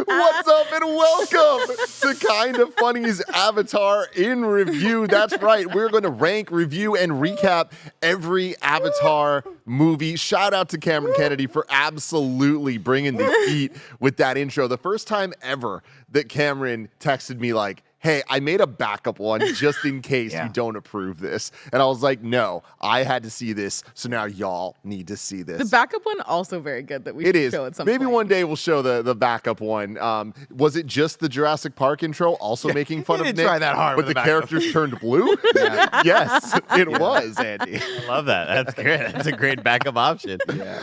What's up and welcome to Kinda Funny's Avatar in Review. That's right. We're going to rank, review, and recap every Avatar movie. Shout out to Cameron Kennedy for absolutely bringing the heat with that intro. The first time ever that Cameron texted me like, hey, I made a backup one just in case you don't approve this. And I was like, no, I had to see this, so now y'all need to see this. The backup one also very good that we should show at some Maybe point. one day we'll show the backup one. Was it just the Jurassic Park intro also making fun of Nick? Try that hard but the characters turned blue? Yes, it was, Andy. I love that. That's great. That's a great backup option.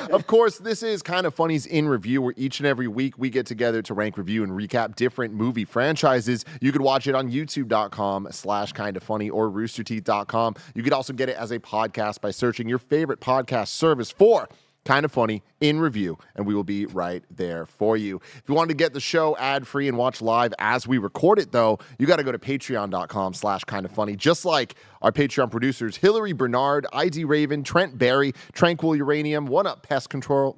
Of course, this is Kinda Funny's In Review, where each and every week we get together to rank, review, and recap different movie franchises. You could watch it on youtube.com/kindafunny or roosterteeth.com. You could also get it as a podcast by searching your favorite podcast service for Kinda Funny in Review, and we will be right there for you. If you want to get the show ad-free and watch live as we record it, though, you got to go to patreon.com/kindafunny, just like our Patreon producers, Hillary Bernard, ID Raven, Trent Barry, Tranquil Uranium, One Up Pest Control,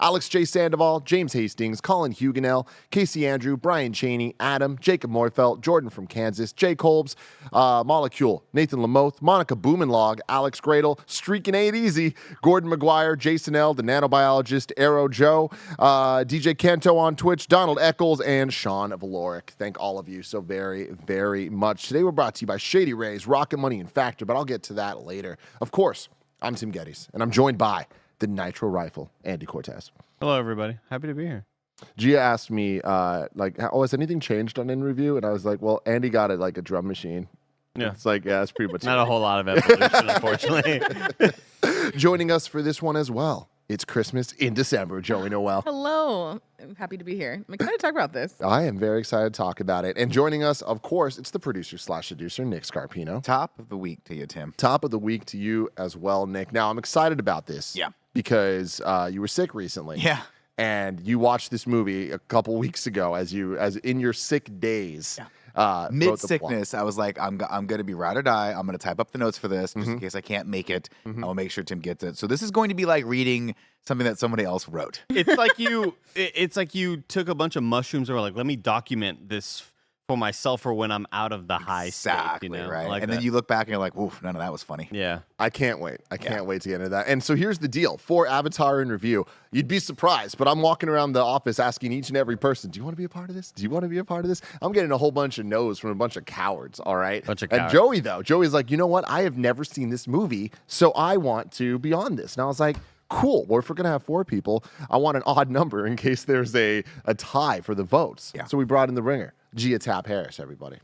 Alex J. Sandoval, James Hastings, Colin Huguenel, Casey Andrew, Brian Cheney, Adam, Jacob Morfelt, Jordan from Kansas, Jay Kolbs, Molecule, Nathan Lamoth, Monica Boomenlog, Alex Gradle, Streakin' Ain't Easy, Gordon McGuire, Jason L., the Nanobiologist, Arrow Joe, DJ Kanto on Twitch, Donald Eccles, and Sean Valoric. Thank all of you so very, very much. Today we're brought to you by Shady Rays, Rocket Money, and Factor, but I'll get to that later. Of course, I'm Tim Geddes, and I'm joined by the Nitro Rifle, Andy Cortez. Hello, everybody. Happy to be here. Gia asked me, has anything changed on In Review? And I was like, well, Andy got it like a drum machine. Yeah. It's like, yeah, that's pretty much Not a whole lot of evolution, unfortunately. Joining us for this one as well, it's Christmas in December, Joey Noel. Hello. I'm happy to be here. I'm excited to talk about this. I am very excited to talk about it. And joining us, of course, it's the producer/seducer, Nick Scarpino. Top of the week to you, Tim. Top of the week to you as well, Nick. Now, I'm excited about this. Yeah. Because you were sick recently. Yeah. And you watched this movie a couple weeks ago as in your sick days. Yeah. Mid sickness, I was like, I'm going to be ride or die. I'm going to type up the notes for this just in case I can't make it. I will make sure Tim gets it. So this is going to be like reading something that somebody else wrote. It's like you took a bunch of mushrooms and were like, let me document this for myself for when I'm out of the high state. Exactly, Right. Like and then you look back and you're like, oof, none of that was funny. Yeah. I can't wait. I can't wait to get into that. And so here's the deal. For Avatar in Review, you'd be surprised, but I'm walking around the office asking each and every person, do you want to be a part of this? Do you want to be a part of this? I'm getting a whole bunch of no's from a bunch of cowards, all right? And Joey, though, Joey's like, you know what? I have never seen this movie, so I want to be on this. And I was like, cool. Well, if we're going to have 4 people, I want an odd number in case there's a tie for the votes. Yeah. So we brought in the ringer. Gia Tap Harris, everybody.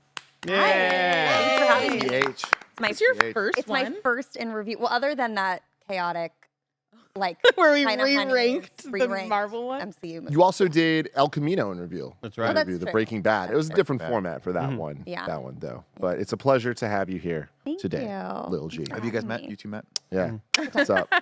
Yeah. Thanks for having me. CH. It's your first It's one? my first in review. Well, other than that chaotic, like Where we Kinda Funny, re-ranked the re-ranked Marvel one? MCU movie. You also did El Camino in Review. That's right. Oh, that's Review, the true. Breaking Bad. It was a different format for that Mhm. one. Yeah. That one, though. But it's a pleasure to have you here Thank today, you. Lil G. Have you guys met? Me. You two met? Yeah. What's up?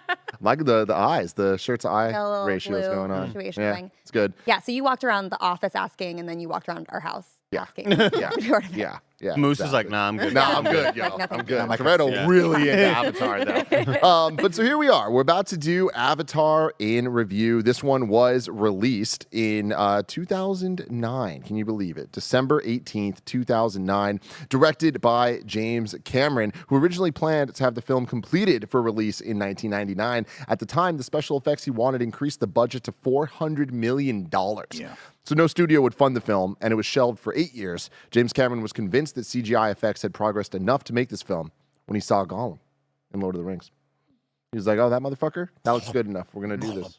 Like the eyes, the shirt to eye Got a little ratios blue going on. situation Yeah, going. it's good. Yeah, so you walked around the office asking, and then you walked around our house asking. Yeah. Sort of. Yeah. Yeah. Moose is like, exactly. nah, I'm good. No, I'm good, yo. Nothing. I'm good. Not my Toretto cup of tea. really into Avatar, though. But so here we are. We're about to do Avatar in Review. This one was released in 2009. Can you believe it? December 18th, 2009. Directed by James Cameron, who originally planned to have the film completed for release in 1999. At the time, the special effects he wanted increased the budget to $400 million. Yeah. So no studio would fund the film, and it was shelved for 8 years. James Cameron was convinced that CGI effects had progressed enough to make this film when he saw Gollum in Lord of the Rings. He was like, oh, that motherfucker? That looks good enough. We're going to do this.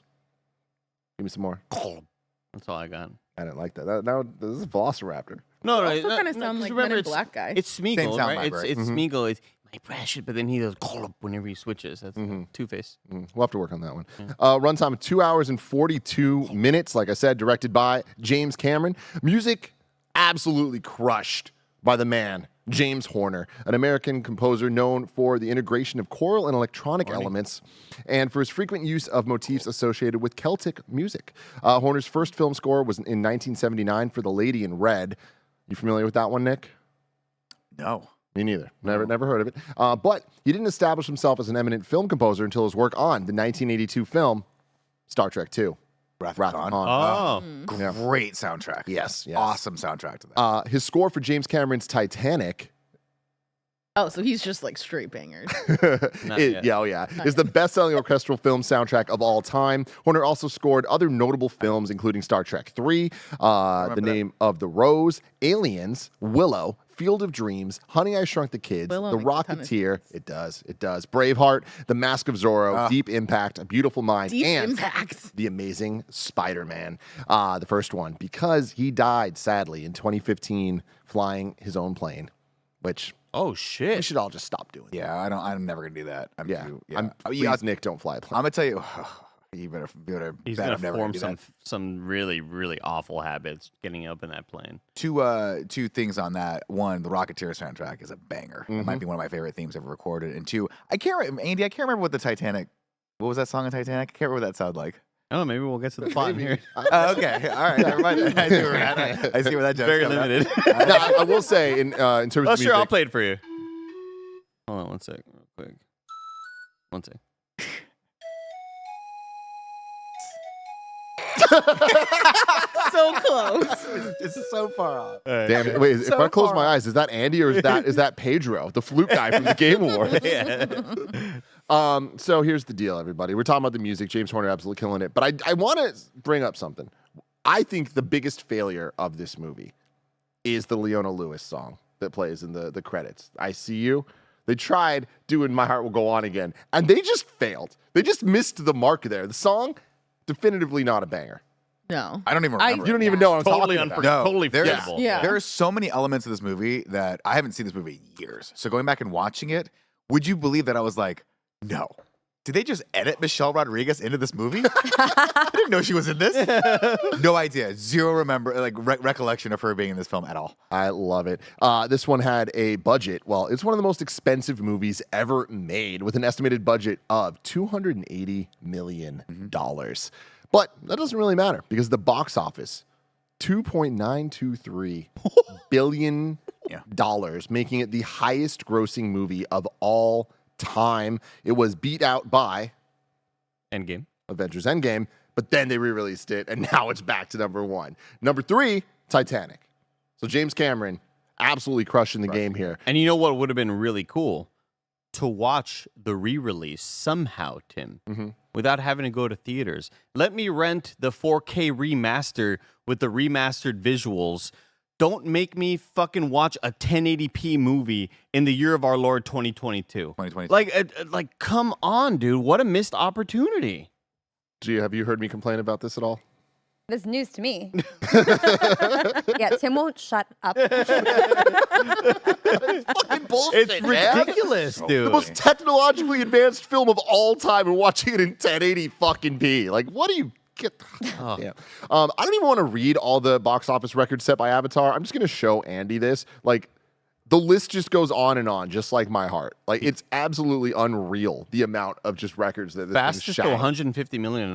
Give me some more. That's all I got. I didn't like that. Now, this is a Velociraptor. No, You also kind of sound like Men in Black guy. It's Smeagol, Same sound right? vibe, It's Smeagol. It's my precious, but then he does whenever he switches. That's Two-Face. We'll have to work on that one. Runtime of 2 hours and 42 minutes. Like I said, directed by James Cameron. Music absolutely crushed by the man, James Horner, an American composer known for the integration of choral and electronic elements and for his frequent use of motifs associated with Celtic music. Horner's first film score was in 1979 for The Lady in Red. You familiar with that one, Nick? No. Me neither. Never heard of it. But he didn't establish himself as an eminent film composer until his work on the 1982 film Star Trek II. Wrath Wrath of of Khan. Khan. Oh, Great soundtrack. Yes. Awesome soundtrack to that. His score for James Cameron's Titanic. Oh, so he's just like straight bangers. Is the best-selling orchestral film soundtrack of all time. Horner also scored other notable films, including Star Trek 3, The Name of the Rose, Aliens, Willow, Field of Dreams, Honey, I Shrunk the Kids, Willow The makes a ton of Rocketeer. It does. Braveheart, The Mask of Zorro, Deep Impact, A Beautiful Mind, and Impact. The Amazing Spider-Man, the first one, because he died sadly in 2015 flying his own plane, which. Oh We shit! should all just stop doing that. Yeah, I'm never gonna do that. Please, Nick, don't fly a plane. I'm gonna tell you. You better. He's bet gonna I'm never form do that. some really really awful habits getting up in that plane. Two things on that. One, the Rocketeer soundtrack is a banger. It might be one of my favorite themes ever recorded. And two, Andy, I can't remember what the Titanic. What was that song in Titanic? I can't remember what that sounded like. Oh, maybe we'll get to the plot here. Okay, all right, never mind. I see where we're at. I see where that joke's Very coming from. limited. Now, I will say, in terms Oh, of sure, I'll music, play it for you. Hold on one sec, real quick. One sec. So close. It's so far off. damn it. Wait, if So I close far my eyes, is that Andy or is that Pedro, the flute guy from the Game Awards? Yeah. So here's the deal, everybody. We're talking about the music. James Horner absolutely killing it. But I want to bring up something. I think the biggest failure of this movie is the Leona Lewis song that plays in the credits. I See You. They tried doing My Heart Will Go On Again, and they just failed. They just missed the mark there. The song, definitively not a banger. No. I don't even remember. You don't even know what I'm Totally talking about. No, totally there's- forgettable. Yeah. There are so many elements of this movie that I haven't seen this movie in years. So going back and watching it, would you believe that I was like, no. Did they just edit Michelle Rodriguez into this movie? I didn't know she was in this. No idea. Zero recollection of her being in this film at all. I love it. This one had a budget. Well, it's one of the most expensive movies ever made with an estimated budget of $280 million. But that doesn't really matter because the box office, $2.923 billion, making it the highest grossing movie of all time. It was beat out by Endgame. Avengers Endgame, but then they re-released it, and now it's back to number one. Number 3, Titanic. So James Cameron absolutely crushing the game here. And you know what would have been really cool? To watch the re-release somehow, Tim, without having to go to theaters. Let me rent the 4K remaster with the remastered visuals. Don't make me fucking watch a 1080p movie in the year of our Lord 2022. 2022. Like, come on, dude. What a missed opportunity. Gee, have you heard me complain about this at all? This is news to me. Yeah, Tim won't shut up. Fucking bullshit, It's ridiculous, dude. The most technologically advanced film of all time, and watching it in 1080 fucking p. Like, what do you get? Yeah. I don't even want to read all the box office records set by Avatar. I'm just gonna show Andy this. Like, the list just goes on and on, just like my heart. Like, it's absolutely unreal the amount of just records that this Fastest thing's to shagged. 150 million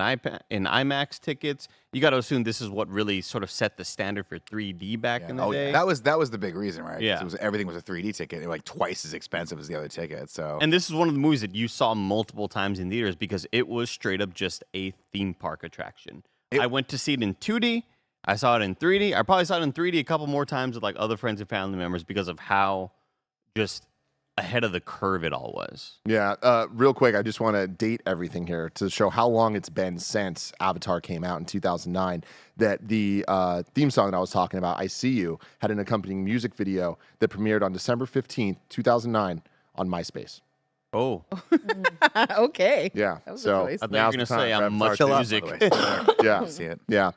in IMAX tickets. You got to assume this is what really sort of set the standard for 3D back in the day. That was the big reason, right? 'Cause Yeah. everything was a 3D ticket, and like twice as expensive as the other ticket. So And this is one of the movies that you saw multiple times in theaters because it was straight up just a theme park attraction. I went to see it in 2D. I saw it in 3D. I probably saw it in 3D a couple more times with like other friends and family members because of how just ahead of the curve it all was. Yeah, real quick, I just want to date everything here to show how long it's been since Avatar came out in 2009. That the theme song that I was talking about, I See You, had an accompanying music video that premiered on December 15th, 2009 on MySpace. Oh, Okay. Yeah, That was a so choice. I thought now's you were the going to say time for I'm much Avatar music. by the way. Yeah, see it. yeah.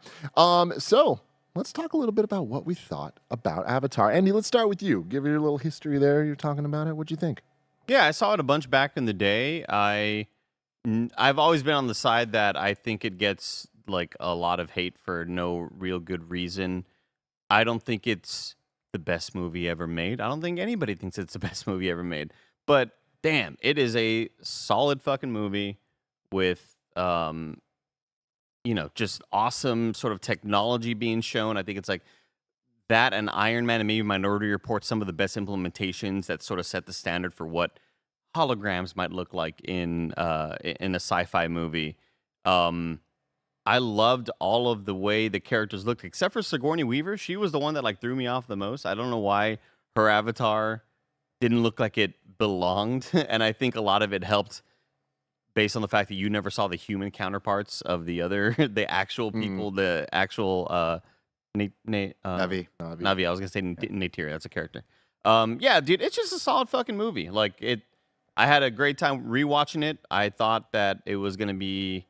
So let's talk a little bit about what we thought about Avatar. Andy, let's start with you. Give your little history there. You're talking about it. What'd you think? Yeah, I saw it a bunch back in the day. I've always been on the side that I think it gets like a lot of hate for no real good reason. I don't think it's the best movie ever made. I don't think anybody thinks it's the best movie ever made. But damn, it is a solid fucking movie with just awesome sort of technology being shown. I think it's like that and Iron Man and maybe Minority Report, some of the best implementations that sort of set the standard for what holograms might look like in a sci-fi movie. I loved all of the way the characters looked, except for Sigourney Weaver. She was the one that like threw me off the most. I don't know why her avatar didn't look like it belonged, and I think a lot of it helped based on the fact that you never saw the human counterparts of the other, the actual people, the actual Navi. Navi. I was gonna say Neytiri. That's a character. Yeah, dude, it's just a solid fucking movie. Like it, I had a great time rewatching it. I thought that it was gonna be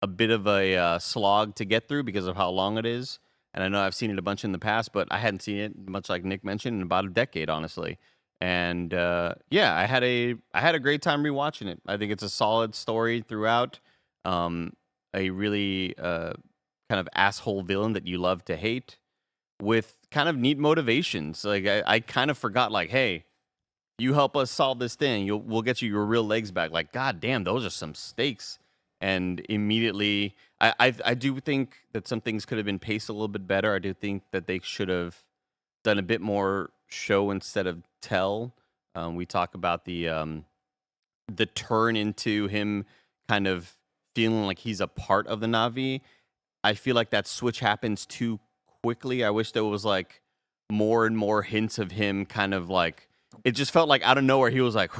a bit of a slog to get through because of how long it is. And I know I've seen it a bunch in the past, but I hadn't seen it, much like Nick mentioned, in about a decade, honestly. And yeah, I had a great time rewatching it. I think it's a solid story throughout. A really kind of asshole villain that you love to hate, with kind of neat motivations. Like I kind of forgot, like, hey, you help us solve this thing, we'll get you your real legs back. Like, god damn, those are some stakes. And immediately, I do think that some things could have been paced a little bit better. I do think that they should have done a bit more show instead of tell. We talk about the turn into him kind of feeling like he's a part of the Na'vi. I feel like that switch happens too quickly. I wish there was like more and more hints of him kind of like, it just felt like out of nowhere he was like,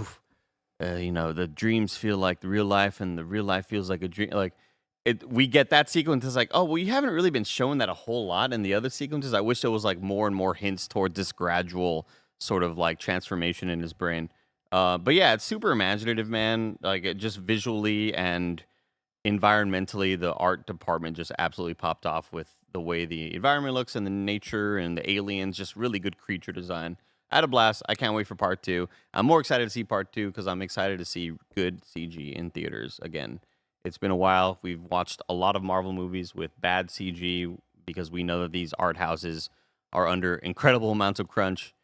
the dreams feel like the real life and the real life feels like a dream. Like we get that sequence. It's like, oh, well, you haven't really been showing that a whole lot in the other sequences. I wish there was like more and more hints toward this gradual sort of like transformation in his brain. But yeah, it's super imaginative, man. Like it just visually and environmentally, the art department just absolutely popped off with the way the environment looks and the nature and the aliens. Just really good creature design. I had a blast. I can't wait for part 2. I'm more excited to see part 2 because I'm excited to see good CG in theaters again. It's been a while. We've watched a lot of Marvel movies with bad CG because we know that these art houses are under incredible amounts of crunch.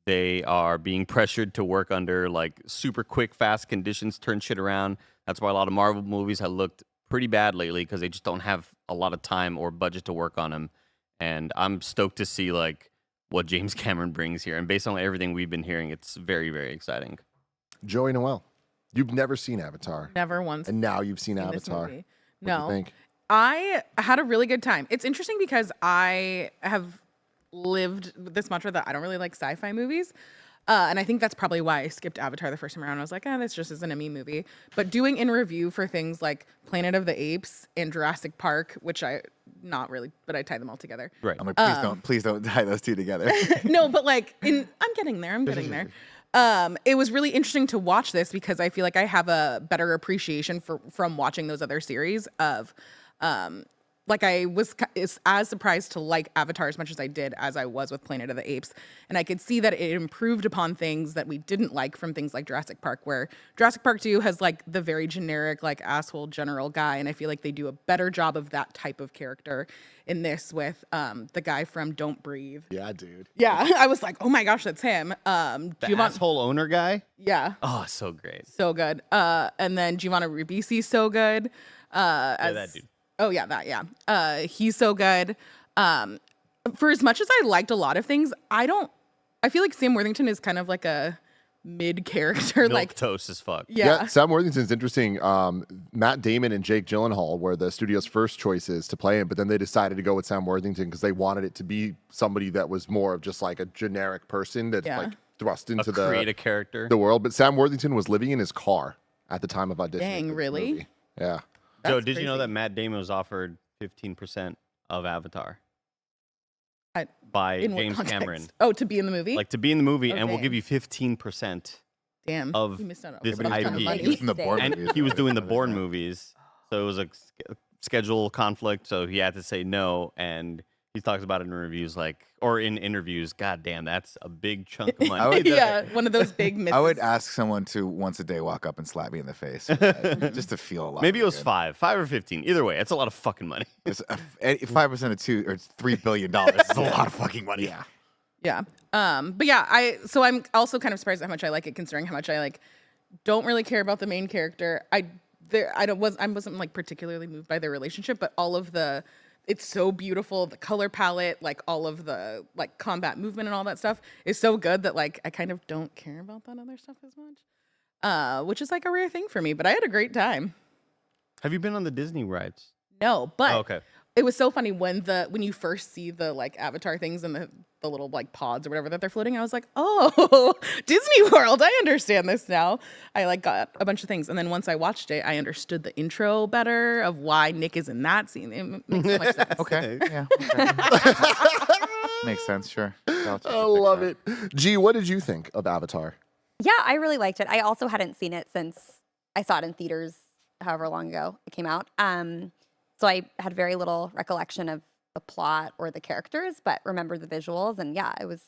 They are being pressured to work under like super quick, fast conditions, turn shit around. That's why a lot of Marvel movies have looked pretty bad lately because they just don't have a lot of time or budget to work on them. And I'm stoked to see like what James Cameron brings here. And based on everything we've been hearing, it's very, very exciting. Joey Noel, you've never seen Avatar. Never once. And now you've seen in this Avatar. movie. What do you No. think? I had a really good time. It's interesting because I have lived with this mantra that I don't really like sci-fi movies. And I think that's probably why I skipped Avatar the first time around. I was like, this just isn't a me movie. But doing in review for things like Planet of the Apes and Jurassic Park, which not really, but I tie them all together. Right. I'm like, please don't tie those two together. No, but like, I'm getting there. I'm getting there. It was really interesting to watch this because I feel like I have a better appreciation from watching those other series of, like I was as surprised to like Avatar as much as I did as I was with Planet of the Apes. And I could see that it improved upon things that we didn't like from things like Jurassic Park, where Jurassic Park 2 has like the very generic, like asshole general guy. And I feel like they do a better job of that type of character in this with the guy from Don't Breathe. Yeah, dude. Yeah, I was like, oh my gosh, that's him. The asshole owner guy? Yeah. Oh, so great. So good. And then Giovanna Ribisi's so good. That dude. Oh yeah, he's so good. For as much as I liked a lot of things, I feel like Sam Worthington is kind of like a mid character. Like toast as fuck. Yeah. Sam Worthington's interesting. Matt Damon and Jake Gyllenhaal were the studio's first choices to play him, but then they decided to go with Sam Worthington because they wanted it to be somebody that was more of just like a generic person that's like thrust into create a character. the world. But Sam Worthington was living in his car at the time of auditioning. Dang, for the really? movie. Yeah. Joe, That's did you know crazy. that Matt Damon was offered 15% of Avatar by In what James context? Cameron? Oh, to be in the movie? Like to be in the movie, and we'll Okay. give you 15%. Damn. of we missed out on this a ton of IP. money. He was in the Bourne And movies. he was doing the Bourne movies, so it was a schedule conflict. So he had to say no, and he talks about it in reviews, or in interviews. God damn, that's a big chunk of money. I would- Yeah, one of those big misses. I would ask someone to once a day walk up and slap me in the face just to feel a lot. Maybe it was good. 5 or 15. Either way, it's a lot of fucking money. 5% of $3 billion is a lot of fucking money. Yeah. Yeah. But yeah, I'm also kind of surprised at how much I like it, considering how much I don't really care about the main character. I wasn't like particularly moved by their relationship, but all of it's so beautiful. The color palette, like all of the like combat movement and all that stuff is so good that like I kind of don't care about that other stuff as much. Which is like a rare thing for me, but I had a great time. Have you been on the Disney rides? No, but Okay. it was so funny when you first see the like Avatar things and the little like pods or whatever that they're floating. I was like, oh, Disney World. I understand this now. I like got a bunch of things, and then once I watched it, I understood the intro better of why Nick is in that scene. It makes so much sense. Okay. Yeah. Okay. Makes sense. Sure. I love it. G, what did you think of Avatar? Yeah, I really liked it. I also hadn't seen it since I saw it in theaters however long ago it came out. So I had very little recollection of the plot or the characters, but remember the visuals. And yeah, it was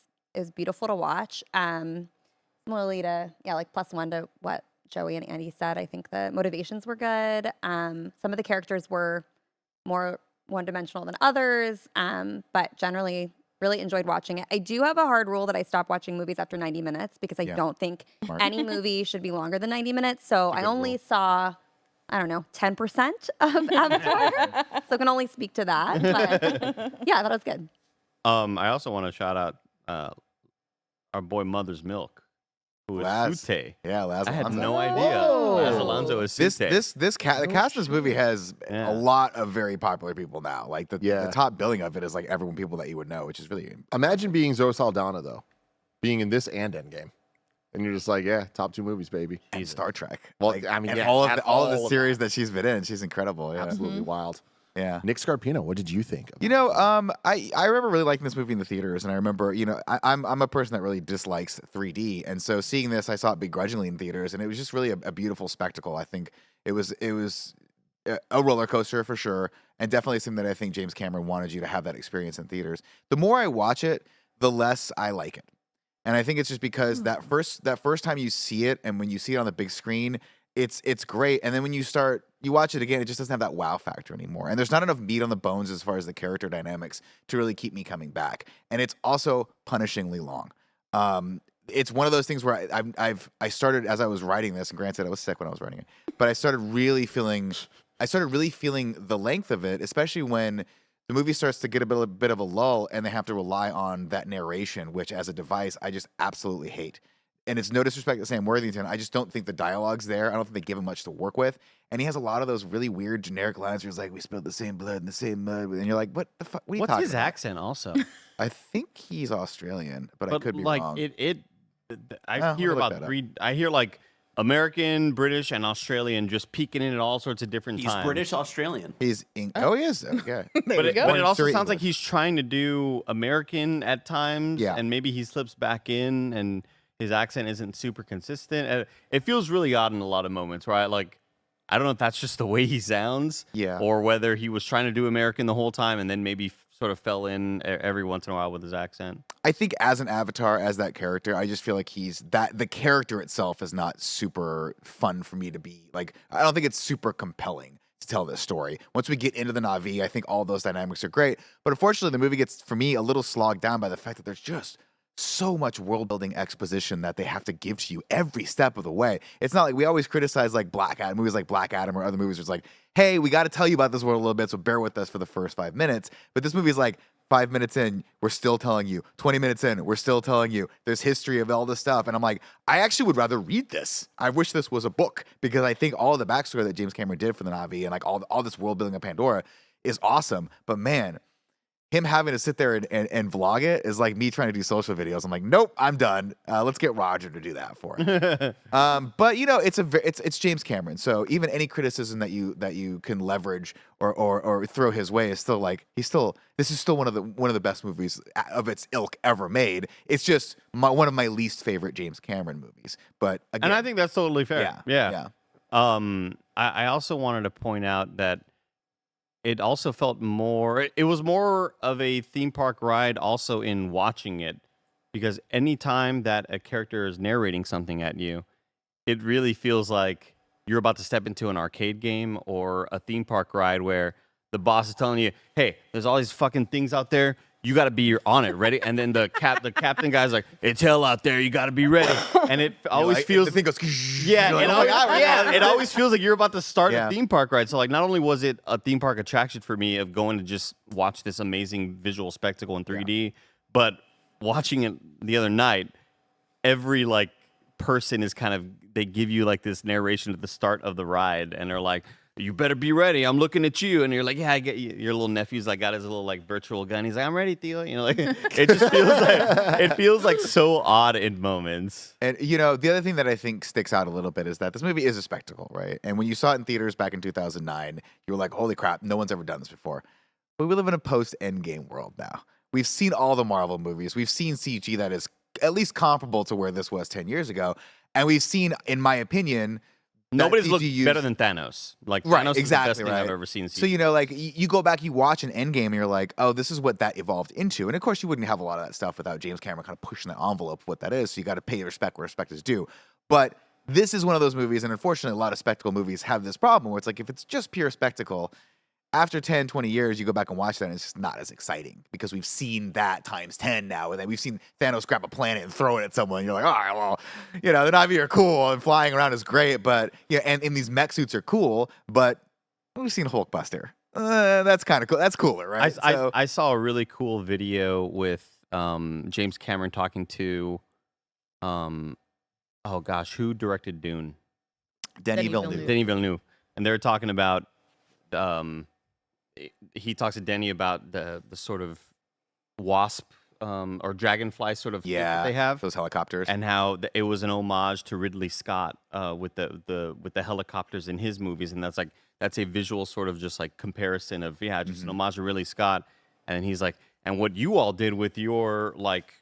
beautiful to watch. Similarly to, like +1 to what Joey and Andy said, I think the motivations were good. Some of the characters were more one-dimensional than others, but generally really enjoyed watching it. I do have a hard rule that I stop watching movies after 90 minutes because I don't think any movie should be longer than 90 minutes. So I only saw, I don't know, 10% of Avatar. So I can only speak to that. But yeah, that was good. I also want to shout out our boy Mother's Milk, who is Laz. Sute. Yeah, Laz I had Alonso. no idea. Whoa. Laz Alonso is Sute. The cast of this movie has Yeah. a lot of very popular people now. Like the Yeah. top billing of it is like everyone people that you would know, which is really Imagine being Zoe Saldana, though, being in this and Endgame. And you're just like, yeah, top 2 movies, baby. and Star Trek. Well, Like, I mean, and yeah, all and of all of all the of series that she's been in, she's incredible. Yeah. Absolutely wild. Yeah. Nick Scarpino, what did you think? You know, I remember really liking this movie in the theaters, and I remember, I'm a person that really dislikes 3D, and so seeing this, I saw it begrudgingly in theaters, and it was just really a beautiful spectacle. I think it was a roller coaster for sure, and definitely something that I think James Cameron wanted you to have that experience in theaters. The more I watch it, the less I like it, and I think it's just because that first time you see it, and when you see it on the big screen, it's great, and then when you watch it again, it just doesn't have that wow factor anymore. And there's not enough meat on the bones as far as the character dynamics to really keep me coming back. And it's also punishingly long. It's one of those things where I started as I was writing this, and granted I was sick when I was writing it, but I started really feeling the length of it, especially when the movie starts to get a bit of a lull and they have to rely on that narration, which as a device I just absolutely hate. And it's no disrespect to Sam Worthington. I just don't think the dialogue's there. I don't think they give him much to work with. And he has a lot of those really weird generic lines where he's like, we spilled the same blood in the same mud. And you're like, what the fuck? What are you What's talking his about? accent also? I think he's Australian, but I could be like wrong. I hear look about that up. I hear like American, British, and Australian just peeking in at all sorts of different He's times. British Australian. He's oh, he is. Okay. But it Born in also Surrey, sounds like England. he's trying to do American at times, Yeah. and maybe he slips back in, and his accent isn't super consistent. It feels really odd in a lot of moments, where I don't know if that's just the way he sounds, Yeah. or whether he was trying to do American the whole time, and then maybe sort of fell in every once in a while with his accent. I think as an avatar, as that character, I just feel like the character itself is not super fun for me to be like. I don't think it's super compelling to tell this story. Once we get into the Na'vi, I think all those dynamics are great. But unfortunately, the movie gets, for me, a little slogged down by the fact that there's just so much world building exposition that they have to give to you every step of the way. It's not like we always criticize like movies like Black Adam or other movies where it's like, hey, we got to tell you about this world a little bit, so bear with us for the first 5 minutes. But this movie is like 5 minutes in, we're still telling you. 20 minutes in, we're still telling you. There's history of all this stuff. And I'm like, I actually would rather read this. I wish this was a book, because I think all the backstory that James Cameron did for the Na'vi and like all this world building of Pandora is awesome. But man, him having to sit there and vlog it is like me trying to do social videos. I'm like, nope, I'm done. Let's get Roger to do that for it. But you know, it's James Cameron, so even any criticism that you can leverage or throw his way is still like this is still one of the best movies of its ilk ever made. It's just one of my least favorite James Cameron movies. But again, And I think that's totally fair. yeah. I also wanted to point out that it also felt it was more of a theme park ride also in watching it, because anytime that a character is narrating something at you, it really feels like you're about to step into an arcade game or a theme park ride where the boss is telling you, hey, there's all these fucking things out there. You got to be on it, ready? And then the captain guy's like, it's hell out there. You got to be ready. And it always feels... the thing goes, Yeah, you're like, it oh my God, we're yeah, going. it always feels like you're about to start Yeah. a theme park ride. So, like, not only was it a theme park attraction for me of going to just watch this amazing visual spectacle in 3D, but watching it the other night, every, like, person is kind of, they give you, like, this narration at the start of the ride, and they're like, you better be ready. I'm looking at you. And you're like, yeah, I get you. Your little nephew's like got his little like virtual gun. He's like, I'm ready, Theo. You know, like it just feels like so odd in moments. And the other thing that I think sticks out a little bit is that this movie is a spectacle, right? And when you saw it in theaters back in 2009, you were like, holy crap, no one's ever done this before. But we live in a post-Endgame world now. We've seen all the Marvel movies. We've seen CG that is at least comparable to where this was 10 years ago. And we've seen, in my opinion, nobody's looked better than Thanos. Like, right, Thanos exactly, is the best thing right. I've ever seen. So, you go back, you watch an Endgame, and you're like, oh, this is what that evolved into. And of course, you wouldn't have a lot of that stuff without James Cameron kind of pushing the envelope of what that is. So you got to pay respect where respect is due. But this is one of those movies, and unfortunately, a lot of spectacle movies have this problem where it's like, if it's just pure spectacle, after 10, 20 years, you go back and watch that, and it's just not as exciting because we've seen that times 10 now. And then we've seen Thanos grab a planet and throw it at someone. And you're like, all right, well, the Na'vi are cool and flying around is great. But, and these mech suits are cool. But we've seen Hulkbuster. That's kind of cool. That's cooler, right? I saw a really cool video with James Cameron talking to, oh gosh, who directed Dune? Denis Villeneuve. Denis Villeneuve. And they were talking about, he talks to Denny about the sort of wasp or dragonfly sort of fleet that they have, those helicopters, and how it was an homage to Ridley Scott with the helicopters in his movies, and that's a visual sort of just like comparison of just an homage to Ridley Scott, and then he's like, and what you all did with your like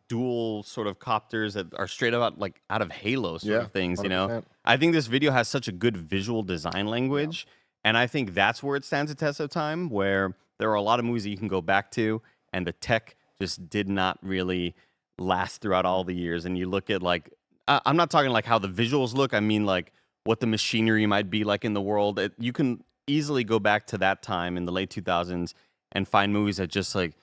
dual sort of copters that are straight up like out of Halo sort of things, 100%. I think this video has such a good visual design language. Yeah. And I think that's where it stands the test of time, where there are a lot of movies that you can go back to, and the tech just did not really last throughout all the years. And you look at, like, I'm not talking like how the visuals look. I mean, like, what the machinery might be like in the world. You can easily go back to that time in the late 2000s and find movies that just, like,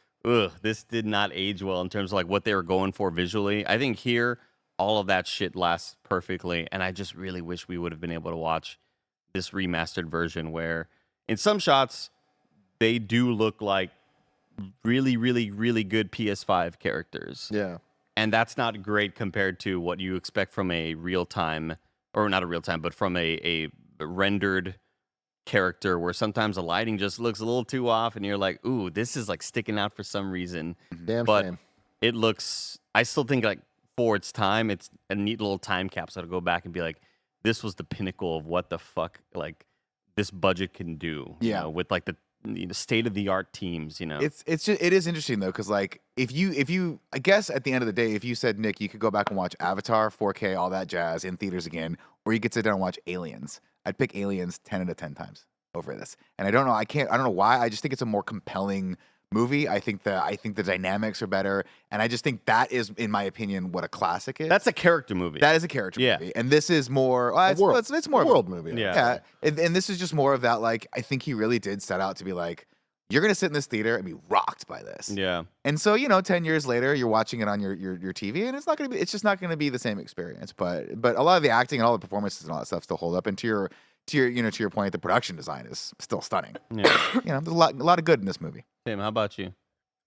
this did not age well in terms of, like, what they were going for visually. I think here, all of that shit lasts perfectly, and I just really wish we would have been able to watch this remastered version where in some shots they do look like really, really, really good PS5 characters. Yeah. And that's not great compared to what you expect from a real-time, or not a real-time, but from a rendered character where sometimes the lighting just looks a little too off and you're like, ooh, this is like sticking out for some reason. Damn but shame. It looks, I still think like for its time, it's a neat little time capsule to go back and be like, this was the pinnacle of what the fuck like this budget can do. Yeah, with like the state of the art teams. It is interesting though, because like if you I guess at the end of the day, if you said, Nick, you could go back and watch Avatar 4K, all that jazz in theaters again, or you could sit down and watch Aliens, I'd pick Aliens 10 out of 10 times over this. And I don't know why. I just think it's a more compelling movie. I think the dynamics are better, and I just think that is, in my opinion, what a classic is. That's a character movie. That is a character movie, and this is more. It's more a world movie. Yeah, and this is just more of that. Like, I think he really did set out to be like, you're gonna sit in this theater and be rocked by this. Yeah. And so 10 years later, you're watching it on your TV, and it's just not gonna be the same experience. But a lot of the acting and all the performances and all that stuff still hold up. And to your point, the production design is still stunning. Yeah. There's a lot of good in this movie. Tim, how about you?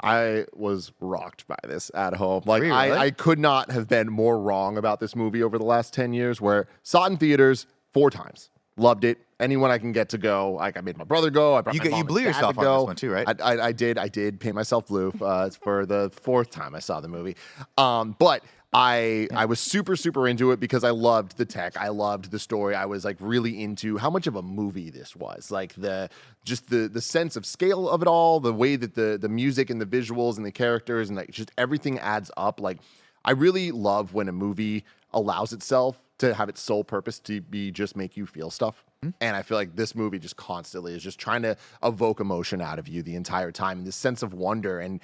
I was rocked by this at home. Like, Were you really? I could not have been more wrong about this movie over the last 10 years, where saw it in theaters 4 times. Loved it. Anyone I can get to go. Like, I made my brother go. I brought my mom You blew and dad yourself to on go. this one too, right? I did paint myself blue for the 4th time I saw the movie. But I was super, super into it because I loved the tech. I loved the story. I was like really into how much of a movie this was. Like the sense of scale of it all, the way that the music and the visuals and the characters and like just everything adds up. Like, I really love when a movie allows itself to have its sole purpose to be just make you feel stuff. And I feel like this movie just constantly is just trying to evoke emotion out of you the entire time, and this sense of wonder. And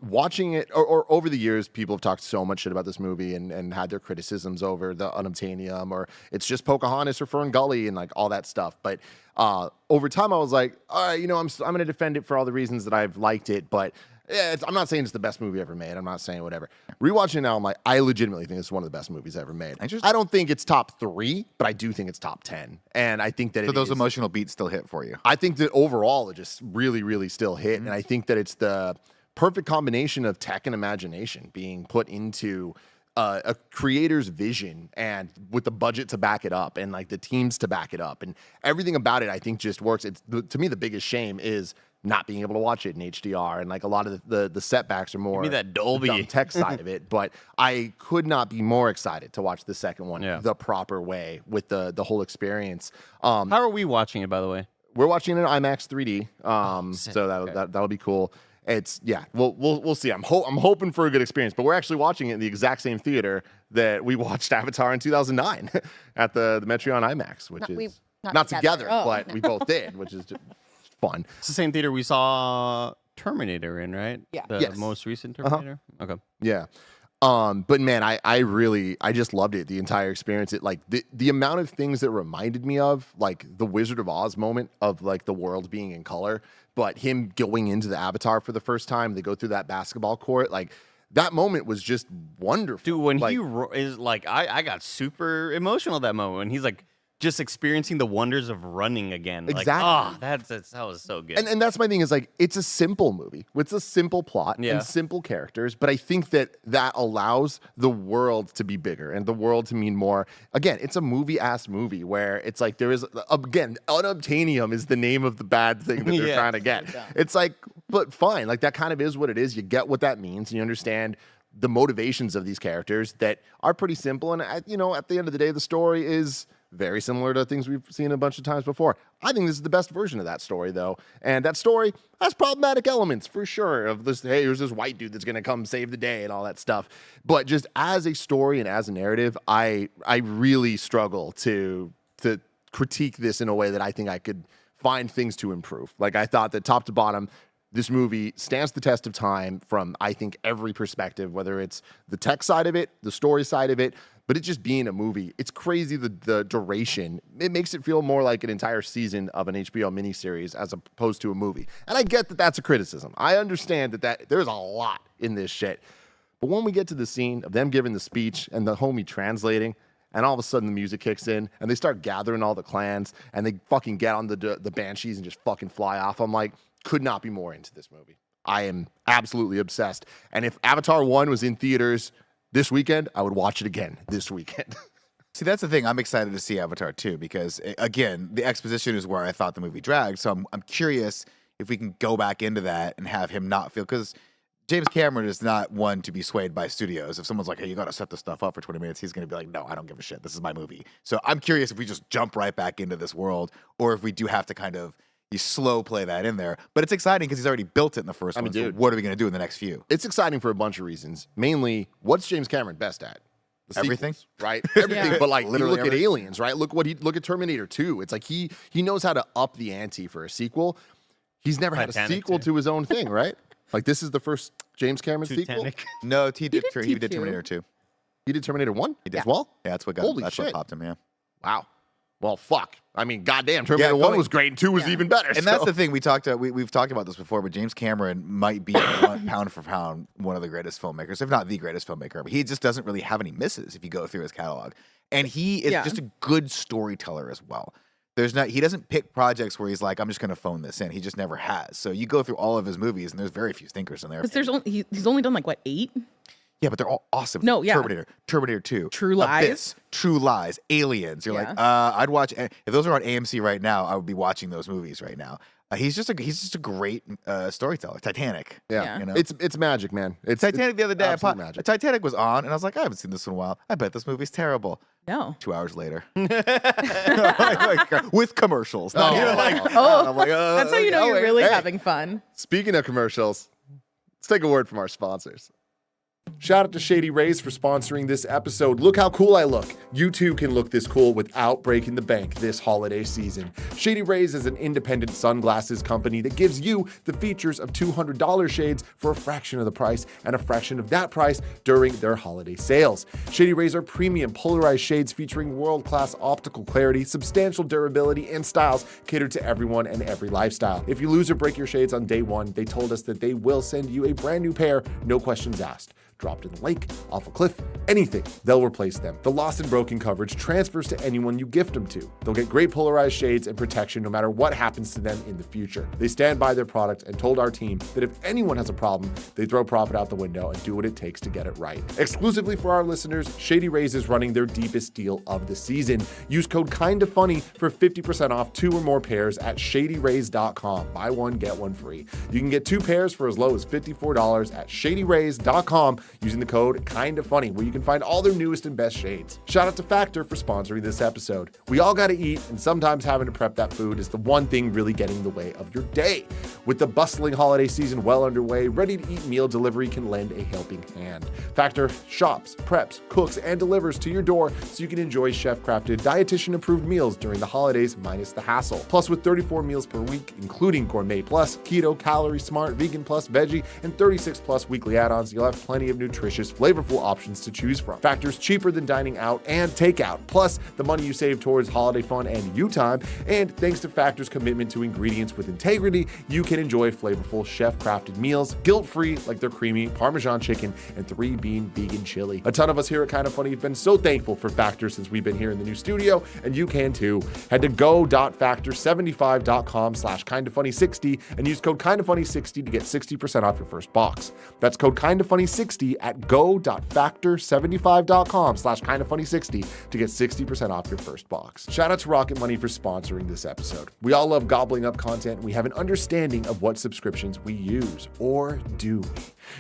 watching it, or over the years, people have talked so much shit about this movie and had their criticisms over the unobtainium, or it's just Pocahontas or Fern Gully and like all that stuff. But over time, I was like, all right, I'm going to defend it for all the reasons that I've liked it, but yeah, I'm not saying it's the best movie ever made. I'm not saying whatever. Rewatching it now, I'm like, I legitimately think it's one of the best movies ever made. I don't think it's top 3, but I do think it's top 10. And I think that so those emotional beats still hit for you. I think that overall it just really, really still hit. And I think that it's the perfect combination of tech and imagination being put into a creator's vision and with the budget to back it up and like the teams to back it up and everything about it, I think just works. It's to me the biggest shame is not being able to watch it in HDR, and like a lot of the setbacks are more Give me that Dolby. the dumb tech side of it. But I could not be more excited to watch the second one the proper way with the whole experience. How are we watching it, by the way? We're watching it in IMAX 3D, so that'll be cool. It's we'll see. I'm hoping for a good experience, but we're actually watching it in the exact same theater that we watched Avatar in 2009 at the Metreon IMAX, which is not together, but we both did, which is just fun. It's the same theater we saw Terminator in, right? Yeah. The most recent Terminator. Okay. Yeah. But man, I just loved it, the entire experience. It like the amount of things that reminded me of like the Wizard of Oz moment of like the world being in color, but him going into the Avatar for the first time, they go through that basketball court, like that moment was just wonderful. Dude, when like, he is like, I got super emotional at that moment when he's like just experiencing the wonders of running again. Exactly. Like, that was so good. And that's my thing is like, it's a simple movie. It's a simple plot and simple characters. But I think that allows the world to be bigger and the world to mean more. Again, it's a movie-ass movie where it's like there is, again, unobtainium is the name of the bad thing that they're trying to get. It's like, but fine. Like that kind of is what it is. You get what that means and you understand the motivations of these characters that are pretty simple. And, at the end of the day, the story is very similar to things we've seen a bunch of times before. I think this is the best version of that story, though. And that story has problematic elements, for sure, of this, hey, here's this white dude that's going to come save the day and all that stuff. But just as a story and as a narrative, I really struggle to critique this in a way that I think I could find things to improve. Like, I thought that top to bottom, this movie stands the test of time from, I think, every perspective, whether it's the tech side of it, the story side of it, but it just being a movie. It's crazy the duration. It makes it feel more like an entire season of an HBO miniseries as opposed to a movie. And I get that that's a criticism. I understand that there's a lot in this shit. But when we get to the scene of them giving the speech and the homie translating, and all of a sudden the music kicks in and they start gathering all the clans and they fucking get on the banshees and just fucking fly off. I'm like, could not be more into this movie. I am absolutely obsessed. And if Avatar 1 was in theaters this weekend, I would watch it again this weekend. See, that's the thing. I'm excited to see Avatar 2 because, again, the exposition is where I thought the movie dragged. So I'm curious if we can go back into that and have him not feel, because James Cameron is not one to be swayed by studios. If someone's like, hey, you got to set this stuff up for 20 minutes, he's going to be like, no, I don't give a shit. This is my movie. So I'm curious if we just jump right back into this world or if we do have to kind of slow play that in there. But it's exciting because he's already built it in the first one. Dude, so what are we going to do in the next few? It's exciting for a bunch of reasons. Mainly, what's James Cameron best at? Everything, right? Everything, but like Literally look at Aliens, right? Look at Terminator 2. It's like he knows how to up the ante for a sequel. He's never had a sequel to his own thing, right? Like this is the first James Cameron sequel. No, he did T2. Terminator 2. He did Terminator 1 He did as well? Yeah, that's what what popped him, yeah. Wow. Well, fuck. I mean, goddamn, Terminator 1 was great and 2 was even better. And that's the thing. We've talked about this before, but James Cameron might be pound for pound one of the greatest filmmakers, if not the greatest filmmaker. But he just doesn't really have any misses if you go through his catalog. And he is just a good storyteller as well. He doesn't pick projects where he's like, I'm just going to phone this in. He just never has. So you go through all of his movies, and there's very few stinkers in there. Because he's only done like what, 8? Yeah, but they're all awesome. No, yeah. Terminator 2, True Lies. Abyss, True Lies, Aliens. You're like, I'd watch if those are on AMC right now. I would be watching those movies right now. He's just a great storyteller. Titanic. Yeah. You know? It's magic, man. It's Titanic the other day. magic. Titanic was on, and I was like, I haven't seen this in a while. I bet this movie's terrible. No. 2 hours later, with commercials. Not even like, Oh, I'm like, that's how you know you're really having fun. Speaking of commercials, let's take a word from our sponsors. Shout out to Shady Rays for sponsoring this episode. Look how cool I look. You too can look this cool without breaking the bank this holiday season. Shady Rays is an independent sunglasses company that gives you the features of $200 shades for a fraction of the price and a fraction of that price during their holiday sales. Shady Rays are premium polarized shades featuring world-class optical clarity, substantial durability, and styles catered to everyone and every lifestyle. If you lose or break your shades on day one, they told us that they will send you a brand new pair, no questions asked. dropped in the lake, off a cliff, anything, they'll replace them. The lost and broken coverage transfers to anyone you gift them to. They'll get great polarized shades and protection no matter what happens to them in the future. They stand by their product and told our team that if anyone has a problem, they throw profit out the window and do what it takes to get it right. Exclusively for our listeners, Shady Rays is running their deepest deal of the season. Use code KindaFunny for 50% off 2 or more pairs at shadyrays.com. Buy one, get one free. You can get 2 pairs for as low as $54 at shadyrays.com using the code KindaFunny, where you can find all their newest and best shades. Shout out to Factor for sponsoring this episode. We all gotta eat, and sometimes having to prep that food is the one thing really getting in the way of your day. With the bustling holiday season well underway, ready-to-eat meal delivery can lend a helping hand. Factor shops, preps, cooks, and delivers to your door so you can enjoy chef-crafted, dietitian-approved meals during the holidays minus the hassle. Plus, with 34 meals per week, including Gourmet Plus, Keto, Calorie Smart, Vegan Plus, Veggie, and 36 Plus weekly add-ons, you'll have plenty of nutritious, flavorful options to choose from. Factor's cheaper than dining out and takeout. Plus, the money you save towards holiday fun and you time. And thanks to Factor's commitment to ingredients with integrity, you can enjoy flavorful, chef-crafted meals, guilt-free, like their creamy Parmesan chicken and 3-bean vegan chili. A ton of us here at Kinda Funny have been so thankful for Factor since we've been here in the new studio, and you can too. Head to go.factor75.com/kindafunny60 and use code KindaFunny60 to get 60% off your first box. That's code KindaFunny60 at go.factor75.com/KindaFunny60 to get 60% off your first box. Shout out to Rocket Money for sponsoring this episode. We all love gobbling up content, and we have an understanding of what subscriptions we use. Or do we?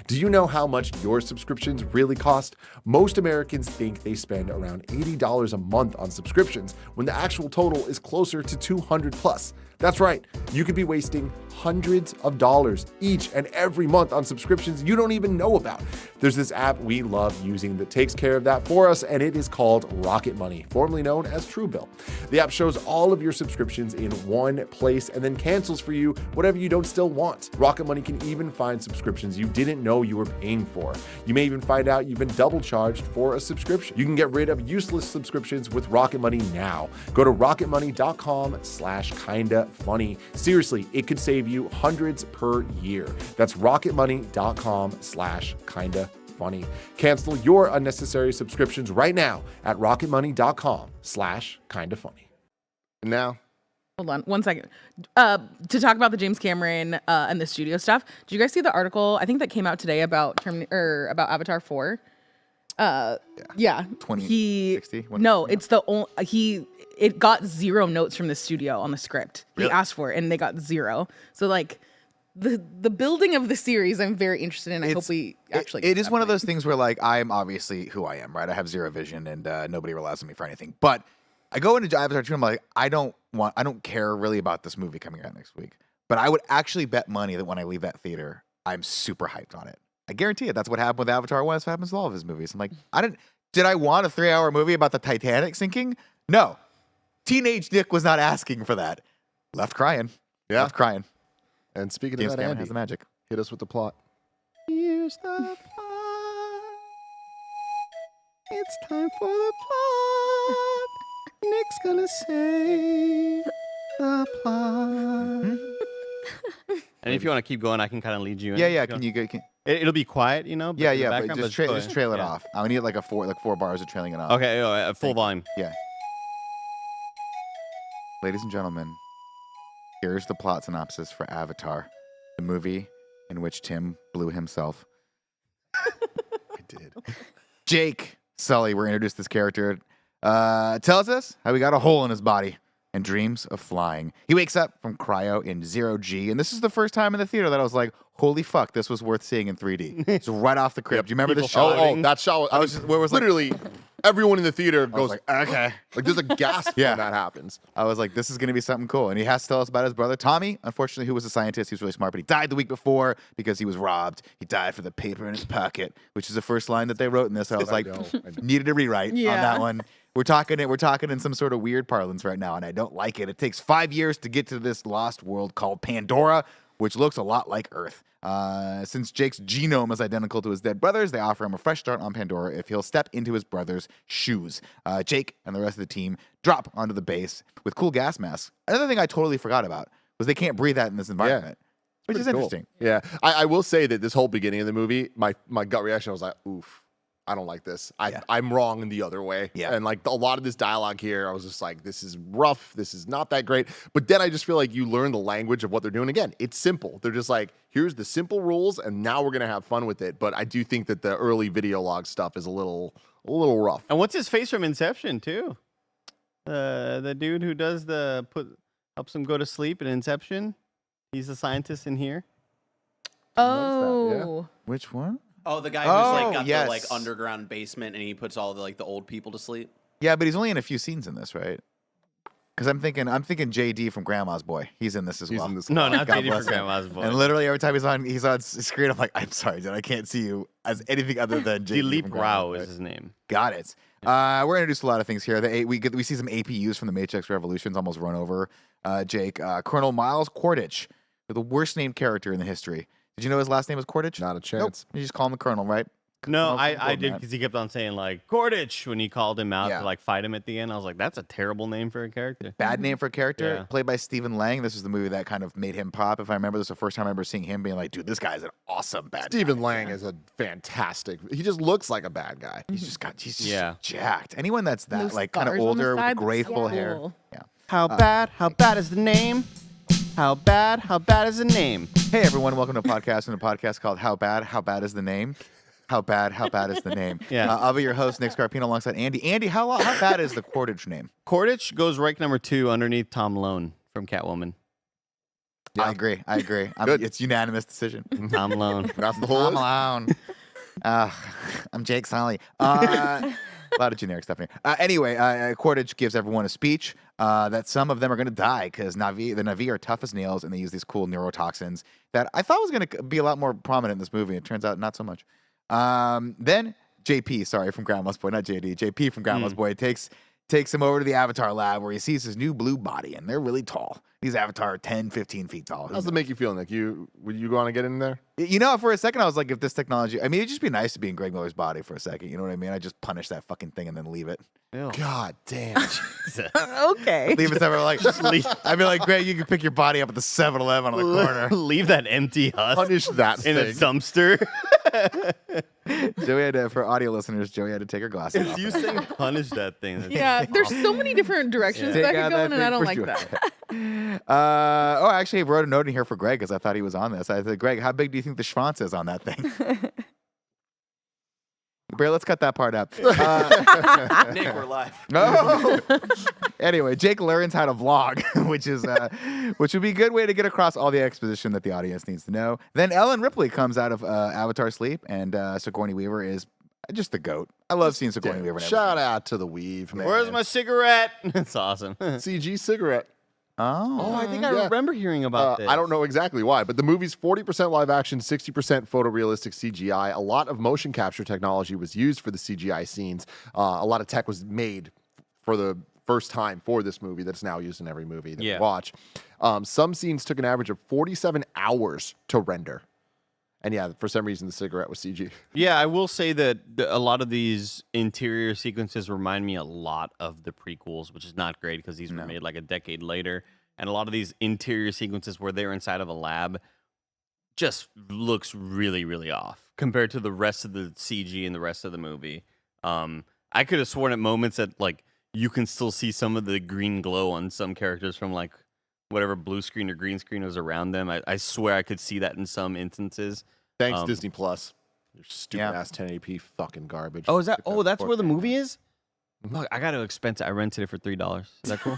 Do you know how much your subscriptions really cost? Most Americans think they spend around $80 a month on subscriptions, when the actual total is closer to $200 plus. That's right, you could be wasting hundreds of dollars each and every month on subscriptions you don't even know about. There's this app we love using that takes care of that for us, and it is called Rocket Money, formerly known as Truebill. The app shows all of your subscriptions in one place and then cancels for you whatever you don't still want. Rocket Money can even find subscriptions you didn't know you were paying for. You may even find out you've been double charged for a subscription. You can get rid of useless subscriptions with Rocket Money now. Go to rocketmoney.com/kindafunny. Seriously, it could save you hundreds per year. That's rocketmoney.com/kindafunny. Cancel your unnecessary subscriptions right now at rocketmoney.com/kindafunny. And now, Hold on 1 second. To talk about the James Cameron and the studio stuff. Did you guys see the article? I think that came out today about about Avatar 4. Yeah. 2060? No, it's the only it got 0 notes from the studio on the script. Really? He asked for it and they got 0. So like the building of the series, I'm very interested in. I hope we actually. It is one of those things where like I'm obviously who I am, right? I have zero vision and nobody relies on me for anything. But I go into Avatar 2 and I'm like, I don't care really about this movie coming out next week. But I would actually bet money that when I leave that theater, I'm super hyped on it. I guarantee it. That's what happened with Avatar 1. That's what happens with all of his movies. I'm like, did I want a 3-hour movie about the Titanic sinking? No. Teenage Nick was not asking for that. Left crying. Yeah. Left crying. and speaking James of that, Cameron Andy, has the magic. hit us with the plot. Here's the plot. It's time for the plot. Nick's gonna say the plot. And if you want to keep going, I can kind of lead you in. Yeah. Go. Can you go? It'll be quiet, you know. Yeah. in the But background, just, go just ahead. trail it Yeah. off. I need like four bars of trailing it off. Okay, full volume. Yeah. Ladies and gentlemen, here's the plot synopsis for Avatar, the movie in which Tim blew himself. I did. Jake Sully, we're introduced to this character, tells us how he got a hole in his body and dreams of flying. He wakes up from cryo in 0G, and this is the first time in the theater that I was like, holy fuck, this was worth seeing in 3D. It's right off the crib. Do you remember the shot? Oh, that shot. I was just, where was like, literally everyone in the theater I was goes like, okay. like there's a gasp Yeah. when that happens. I was like, this is going to be something cool. And he has to tell us about his brother, Tommy, unfortunately, who was a scientist. He was really smart, but he died the week before because he was robbed. He died for the paper in his pocket, which is the first line that they wrote in this. I was like, I know. needed a rewrite on Yeah. that one. We're talking in some sort of weird parlance right now, and I don't like it. It takes 5 years to get to this lost world called Pandora, which looks a lot like Earth. Since Jake's genome is identical to his dead brother's, they offer him a fresh start on Pandora if he'll step into his brother's shoes. Jake and the rest of the team drop onto the base with cool gas masks. Another thing I totally forgot about was they can't breathe that in this environment. which is Pretty cool. interesting. Yeah, I will say that this whole beginning of the movie, my gut reaction was like, oof. I don't like this. I'm wrong in the other way. Yeah. And like a lot of this dialogue here, I was just like, this is rough. This is not that great. But then I just feel like you learn the language of what they're doing. Again, it's simple. They're just like, here's the simple rules, and now we're gonna have fun with it. But I do think that the early video log stuff is a little rough. And what's his face from Inception too? The dude who does helps him go to sleep in Inception. He's the scientist in here. Oh. Which one? Oh, the guy who's like got yes. the like underground basement and he puts all the like the old people to sleep. Yeah, but he's only in a few scenes in this, right? Because I'm thinking JD from Grandma's Boy. He's in this as He's well. in this. No, not God Dating for bless him. Grandma's Boy. And literally every time he's on screen, I'm like, I'm sorry, dude, I can't see you as anything other than JD Dilip from Rao Grandma's is Boy. his name. Got it. We're gonna introduce a lot of things here. We see some APUs from the Matrix Revolutions almost run over. Jake, Colonel Miles Quaritch, the worst named character in the history. Did you know his last name was Quaritch? Not a Nope. chance. You just call him the Colonel, right? No, Colonel from I did Matt. because he kept on saying like Cordich when he called him out Yeah. to like fight him at the end. I was like, that's a terrible name for a character. Bad name for a character, Yeah. played by Stephen Lang. This is the movie that kind of made him pop. If I remember, this is the first time I remember seeing him being like, dude, this guy is an awesome bad guy. Stephen Lang is a fantastic. He just looks like a bad guy. He's just Yeah. jacked. Anyone that's that Those like kind of scars on the older with side, gray that's full so hair. cool. Yeah. How bad is the name? How bad is the name? Hey everyone, welcome to a podcast called How Bad is the Name? How bad is the name? Yeah. I'll be your host, Nick Scarpino, alongside Andy. Andy, how bad is the Quaritch name? Cordich goes rank number 2 underneath Tom Lone from Catwoman. Yeah. I agree. Good. It's unanimous decision. Tom Lone. That's the whole I'm list. alone. I'm Jake Sully. A lot of generic stuff here. Anyway, Quaritch gives everyone a speech that some of them are going to die because the Na'vi are tough as nails and they use these cool neurotoxins that I thought was going to be a lot more prominent in this movie. It turns out not so much. Then JP, sorry, from Grandma's Boy, not JD. JP from Grandma's Boy takes him over to the Avatar lab where he sees his new blue body, and they're really tall. These Avatar are 10, 15 feet tall. How's it make you feel, Nick? Would you want to get in there? You know, for a second, I was like, if this technology, I mean, it'd just be nice to be in Greg Miller's body for a second. You know what I mean? I just punish that fucking thing and then leave it. God damn. Okay. Leave it somewhere like, I'd be like, Greg, you can pick your body up at the 7-Eleven on the corner. Leave that empty husk Punish that in a thing. dumpster. Joey had to, for audio listeners, Joey had to take her glasses off. you saying punish that thing. That's Yeah, there's so many different directions Take that out could go in, and I don't thing like for that. sure. I actually wrote a note in here for Greg because I thought he was on this. I said, Greg, how big do you think the schwanz is on that thing? Bray, let's cut that part out. Nick, we're live. No. Anyway, Jake learns how to vlog, which would be a good way to get across all the exposition that the audience needs to know. Then Ellen Ripley comes out of Avatar sleep, and Sigourney Weaver is just the goat. I love seeing Sigourney Weaver. in Shout out to the Weave, man. Where's my cigarette? That's awesome. CG cigarette? Oh, I think I Yeah. remember hearing about this. I don't know exactly why, but the movie's 40% live action, 60% photorealistic CGI. A lot of motion capture technology was used for the CGI scenes. A lot of tech was made for the first time for this movie that's now used in every movie that we watch. Some scenes took an average of 47 hours to render. And yeah, for some reason, the cigarette was CG. Yeah, I will say that a lot of these interior sequences remind me a lot of the prequels, which is not great because these were made like a decade later. And a lot of these interior sequences where they're inside of a lab just looks really, really off compared to the rest of the CG and the rest of the movie. I could have sworn at moments that like you can still see some of the green glow on some characters from like whatever blue screen or green screen was around them. I swear I could see that in some instances. Thanks, Disney Plus. Your stupid ass 1080p fucking garbage. Oh, is that? Oh, that's where the 4K. movie is. Look, I got to expense it. I rented it for $3. Is that cool?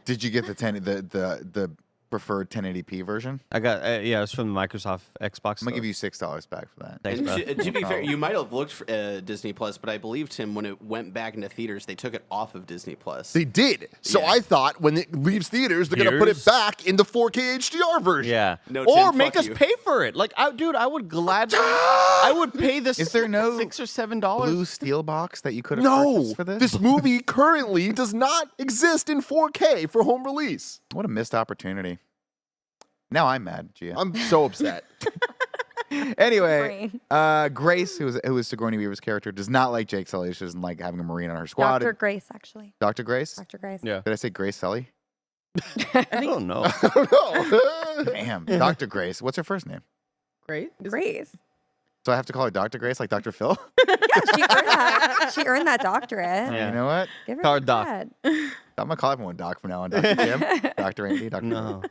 Did you get the preferred 1080p version? I got. Yeah, it's from the Microsoft Xbox. I'm gonna give you $6 back for that. Thanks, And bro. to be fair, you might have looked for Disney Plus, but I believed him when it went back into theaters. They took it off of Disney Plus. They did. So Yeah. I thought when it leaves theaters, they're going to put it Theaters? back in the 4K HDR version. Yeah. No, or Tim, make fuck us you. pay for it. Like, dude, I would gladly. I would pay this. Is there no $6 or $7? Blue steel box that you could have No, purchased for this? this movie currently does not exist in 4K for home release. What a missed opportunity. Now I'm mad, Gia. I'm so upset. Anyway, Grace, who is Sigourney Weaver's character, does not like Jake Sully. She doesn't like having a Marine on her squad. Dr. Grace, actually. Dr. Grace? Dr. Grace. Yeah. Did I say Grace Sully? I don't know. Damn. Dr. Grace. What's her first name? Great. Grace. So I have to call her Dr. Grace like Dr. Phil? Yeah, she earned that. She earned that doctorate. Yeah. You know what? Give her Call her some Doc. credit. I'm going to call everyone Doc from now on. Dr. Jim, Dr. Andy, Dr. No.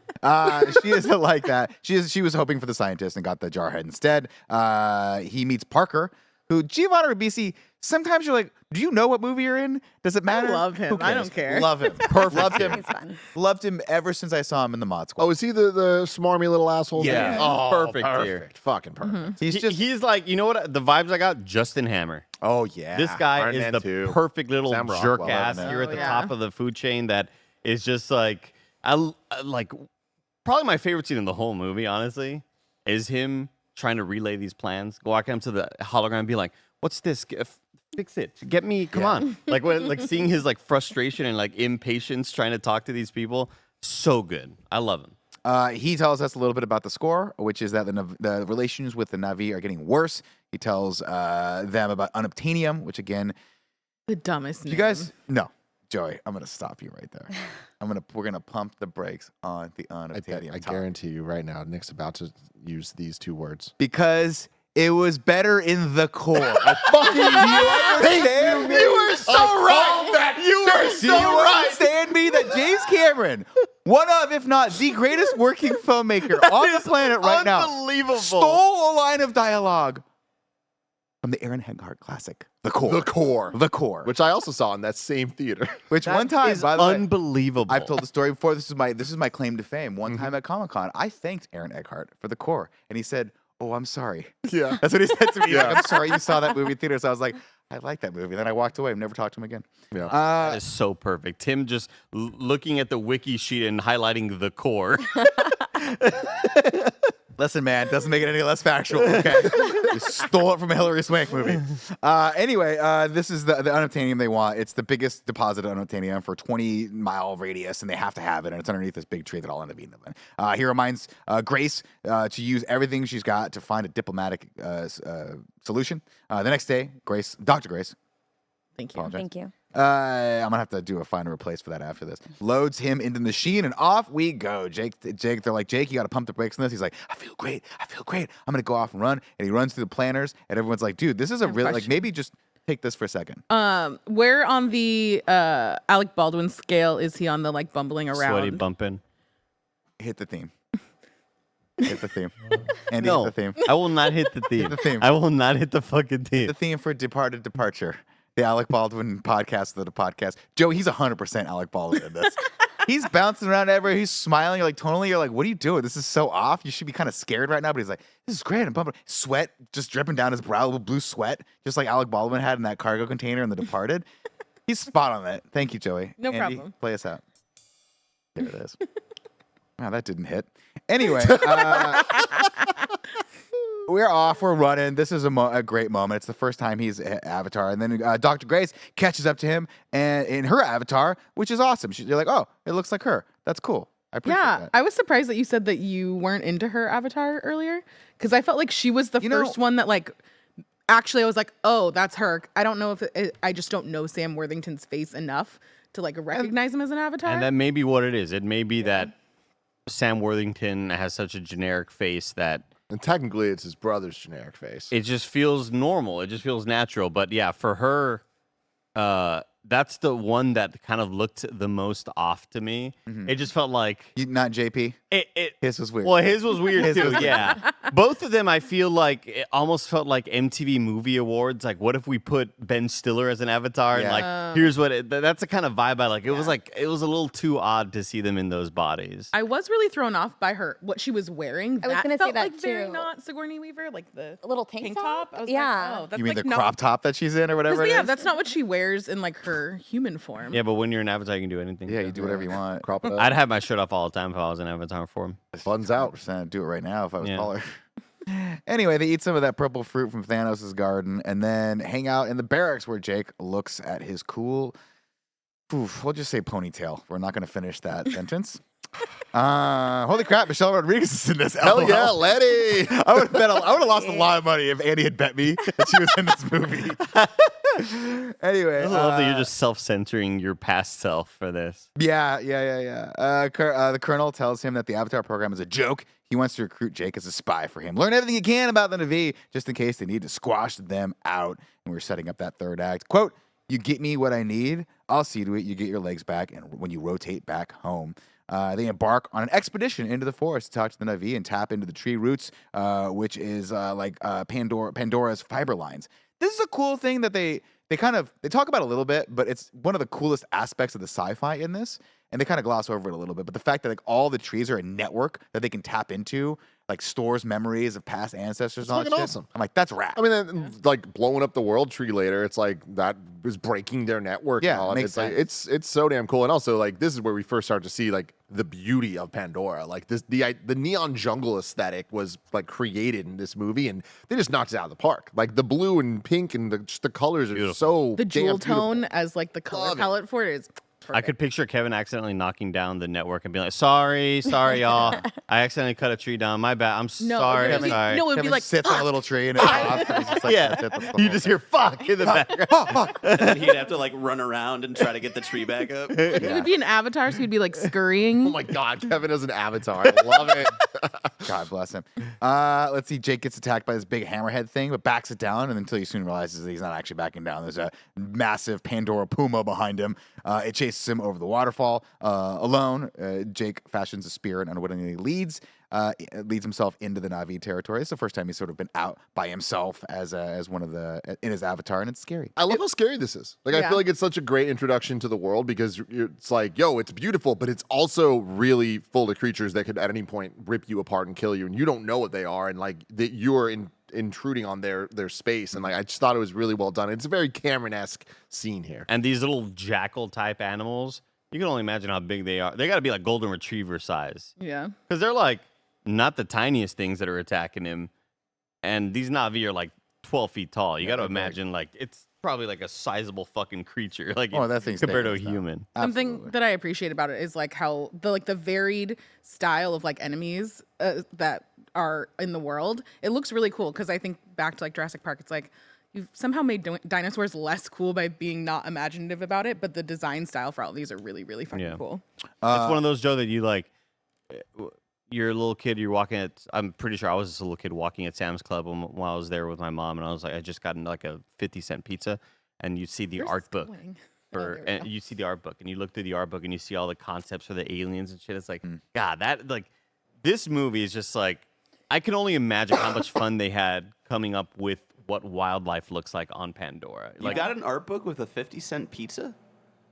She isn't like that. She was hoping for the scientist and got the jarhead instead. He meets Parker, who Giovanni Ribisi. Sometimes you're like, do you know what movie you're in? Does it matter? love him. Who I cares? don't care. Love him. Perfect. Loved him. He's fun. Loved him ever since I saw him in the Mod Squad. Oh, is he the smarmy little asshole? Yeah. dude? Oh, perfect here. Perfect. Fucking perfect. He's like, you know what? The vibes I got, Justin Hammer. Oh yeah. This guy Iron is Man the 2. perfect little Sam jerk Rockwell, ass. Iron Man. You're at the Oh, yeah. top of the food chain that is just like, like probably my favorite scene in the whole movie, honestly, is him trying to relay these plans. Walking up to the hologram and be like, what's this? Fix it. Get me. Come on. Like when like seeing his like frustration and like impatience trying to talk to these people. So good. I love him. He tells us a little bit about the score, which is that the relations with the Na'vi are getting worse. He tells them about unobtainium, which again, The dumbest name. you guys, no, Joey, I'm gonna stop you right there. We're gonna pump the brakes on the unobtainium. I talk. guarantee you right now, Nick's about to use these two words. Because it was better in the core. I fucking you understand? You were so right. Do you understand me that James Cameron, one of, if not the greatest working filmmaker on the planet right now, Unbelievable. stole a line of dialogue from the Aaron Eckhart classic, The Core. The Core. The Core. Which I also saw in that same theater. Which one time, is by the way, unbelievable. I've told the story before. This is my claim to fame. One time at Comic-Con, I thanked Aaron Eckhart for The Core, and he said, "Oh, I'm sorry." Yeah. That's what he said to me. He's Yeah. like, I'm sorry you saw that movie in theater. So I was like, I like that movie. Then I walked away and never talked to him again. Yeah. That is so perfect. Tim just looking at the wiki sheet and highlighting the core. Listen, man, doesn't make it any less factual. Okay, you stole it from a Hilary Swank movie. Anyway, this is the unobtainium they want. It's the biggest deposit of unobtainium for 20-mile radius, and they have to have it. And it's underneath this big tree that I'll end up eating them in. He reminds Grace to use everything she's got to find a diplomatic solution. The next day, Dr. Grace, Thank you. apologize. Thank you. I'm gonna have to do a find and replace for that after this. Loads him into the machine and off we go. Jake, they're like, Jake, you gotta pump the brakes on this. He's like, I feel great. I'm gonna go off and run. And he runs through the planners, and everyone's like, dude, this is a really question. maybe just take this for a second. Where on the Alec Baldwin scale is he on the like bumbling around? Sweaty bumping. Hit the theme. Hit the theme. Andy, No, hit the theme. I will not hit the theme. The theme. I will not hit the fucking theme. The theme for Departed Departure. The Alec Baldwin podcast, the podcast. Joe, he's 100% Alec Baldwin in this. He's bouncing around everywhere. He's smiling. You're like, tonally, you're like, what are you doing? This is so off. You should be kind of scared right now. But he's like, this is great. I'm pumping. Sweat just dripping down his brow, little blue sweat, just like Alec Baldwin had in that cargo container in The Departed. He's spot on that. Thank you, Joey. No Andy, problem. play us out. There it is. Wow, that didn't hit. Anyway, we're off. We're running. This is a great moment. It's the first time he's Avatar. And then Dr. Grace catches up to him and in her avatar, which is awesome. You're like, oh, it looks like her. That's cool. I appreciate Yeah, that. I was surprised that you said that you weren't into her avatar earlier because I felt like she was the first one that like. Actually, I was like, oh, that's her. I don't know if I just don't know Sam Worthington's face enough to like recognize him as an avatar. And that may be what it is. It may be that Sam Worthington has such a generic face that And technically, it's his brother's generic face. it just feels normal. It just feels natural. But yeah, for her, that's the one that kind of looked the most off to me. It just felt like Not JP. it. His was weird. Well, his was weird His too. was- Yeah, both of them. I feel like it almost felt like MTV Movie Awards. Like, what if we put Ben Stiller as an avatar? Yeah. And like, here's what. That's the kind of vibe I like. It was like it was a little too odd to see them in those bodies. I was really thrown off by what she was wearing. I was gonna say felt that like very too. not Sigourney Weaver, like the A little tank top? I was Yeah. like, oh, that's You mean like the not, crop top that she's in or whatever it yeah, is? that's not what she wears in like her human form. Yeah, but when you're an avatar, you can do anything. Yeah, you do whatever you want. Crop it up. I'd have my shirt off all the time if I was an avatar form. Buns out. 100% do it right now if I was Yeah. taller. Anyway, they eat some of that purple fruit from Thanos' garden and then hang out in the barracks where Jake looks at his cool, we'll just say ponytail. We're not going to finish that sentence. Holy crap, Michelle Rodriguez is in this. Hell LOL. yeah, Letty. I would have lost a lot of money if Andy had bet me that she was in this movie. Anyway, I love that you're just self-censoring your past self for this. Yeah. The colonel tells him that the Avatar program is a joke. He wants to recruit Jake as a spy for him. Learn everything you can about the Na'vi, just in case they need to squash them out. And we're setting up that third act. Quote, you get me what I need, I'll see to it you get your legs back and when you rotate back home. They embark on an expedition into the forest to talk to the Na'vi and tap into the tree roots, which is Pandora's fiber lines. This is a cool thing that they talk about a little bit, but it's one of the coolest aspects of the sci-fi in this, and they kind of gloss over it a little bit. But the fact that like all the trees are a network that they can tap into, like stores memories of past ancestors. And all that fucking shit. awesome. I'm like, that's rad. I mean, then, like blowing up the world tree later, it's like that was breaking their network. Yeah, and all. makes it's it's so damn cool. And also, like this is where we first start to see like the beauty of Pandora. Like the neon jungle aesthetic was like created in this movie, and they just knocked it out of the park. Like the blue and pink and just the colors are so The jewel damn beautiful. tone as like the color Love it. palette for it is I could picture Kevin accidentally knocking down the network and being like, sorry, y'all. I accidentally cut a tree down. My bad. I'm No, sorry. it'd be- sorry. no, it'd be Kevin like sits on a little tree and it's off. And he's just like, yeah. that's it, that's the You whole just thing. hear fuck in the background. And he'd have to like run around and try to get the tree back up. it would be an avatar, so he'd be like scurrying. Oh my god, Kevin is an avatar. I love it. God bless him. Let's see. Jake gets attacked by this big hammerhead thing, but backs it down, and until he soon realizes that he's not actually backing down. There's a massive Pandora puma behind him. It chases him over the waterfall alone. Jake fashions a spear and unwittingly leads himself into the Na'vi territory. It's the first time he's sort of been out by himself as one of the in his avatar, and it's scary. I love how scary this is. Like, I Yeah. feel like it's such a great introduction to the world because it's like, yo, it's beautiful, but it's also really full of creatures that could at any point rip you apart and kill you, and you don't know what they are, and like that you're intruding on their space, and like I just thought it was really well done. It's a very Cameron-esque scene here. And these little jackal type animals, you can only imagine how big they are. They got to be like golden retriever size Yeah. because they're like not the tiniest things that are attacking him. And these Na'vi are like 12 feet tall. You got to they're big. imagine like it's probably like a sizable fucking creature, like Oh, that thing's compared to a dangerous, though. human. Something Absolutely. that I appreciate about it is like how the varied style of like enemies that are in the world. It looks really cool because I think back to like Jurassic Park, it's like you've somehow made dinosaurs less cool by being not imaginative about it, but the design style for all these are really, really fucking Yeah. cool. It's one of those, Joe, that you like. You're a little kid. You're walking at. I'm pretty sure I was just a little kid walking at Sam's Club while I was there with my mom, and I was like, I just gotten like a 50-cent pizza, and you see the Where's art this book. going? For, there we and go. you see the art book, and you look through the art book, and you see all the concepts for the aliens and shit. It's like, God, that like, this movie is just like, I can only imagine how much fun they had coming up with what wildlife looks like on Pandora. You Like, got an art book with a 50-cent pizza?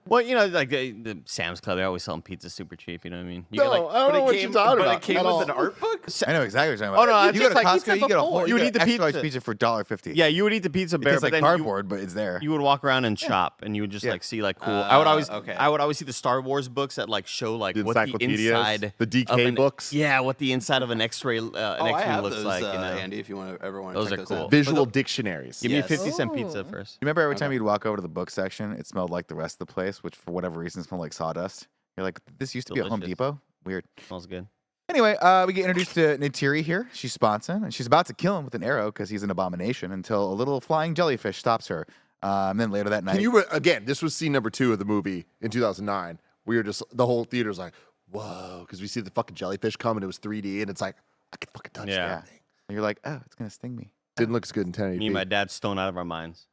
well, you know, like the Sam's Club, they're always selling pizza super cheap. You know what I mean? You No, get, like, I don't know what you're talking but about. it came at with all. an art book? I know exactly what you're talking about. Oh, no, you it's go to just like Costco, pizza you get a before. whole, You would get eat the extra large pizza. pizza for $1.50. yeah, you would eat the pizza bear, It's but like then cardboard, but it's there. you would walk around and shop, and you would just like see like cool. okay. I would always see the Star Wars books that like show like The what the encyclopedias, inside, the DK of books. Yeah, what the inside of an X-ray I X-ray have looks those, like. You know? Andy, if you ever want to Those check are those cool. out. Visual dictionaries. Give me a Yes. 50-cent pizza Ooh. first. You remember every time you'd walk over to the book section, it smelled like the rest of the place, which for whatever reason smelled like sawdust. You're like, this used to be at Home Delicious. Depot? Weird. Smells good. Anyway, we get introduced to Neytiri here. She spots him, and she's about to kill him with an arrow because he's an abomination until a little flying jellyfish stops her. And then later that night... Can you again? This was scene number 2 of the movie in 2009. We were just the whole theater's like, whoa, because we see the fucking jellyfish come and it was 3D, and it's like I can fucking touch Yeah. that thing. And you're like, oh, it's going to sting me. Didn't look as good in 1080p. Me and my dad stoned out of our minds,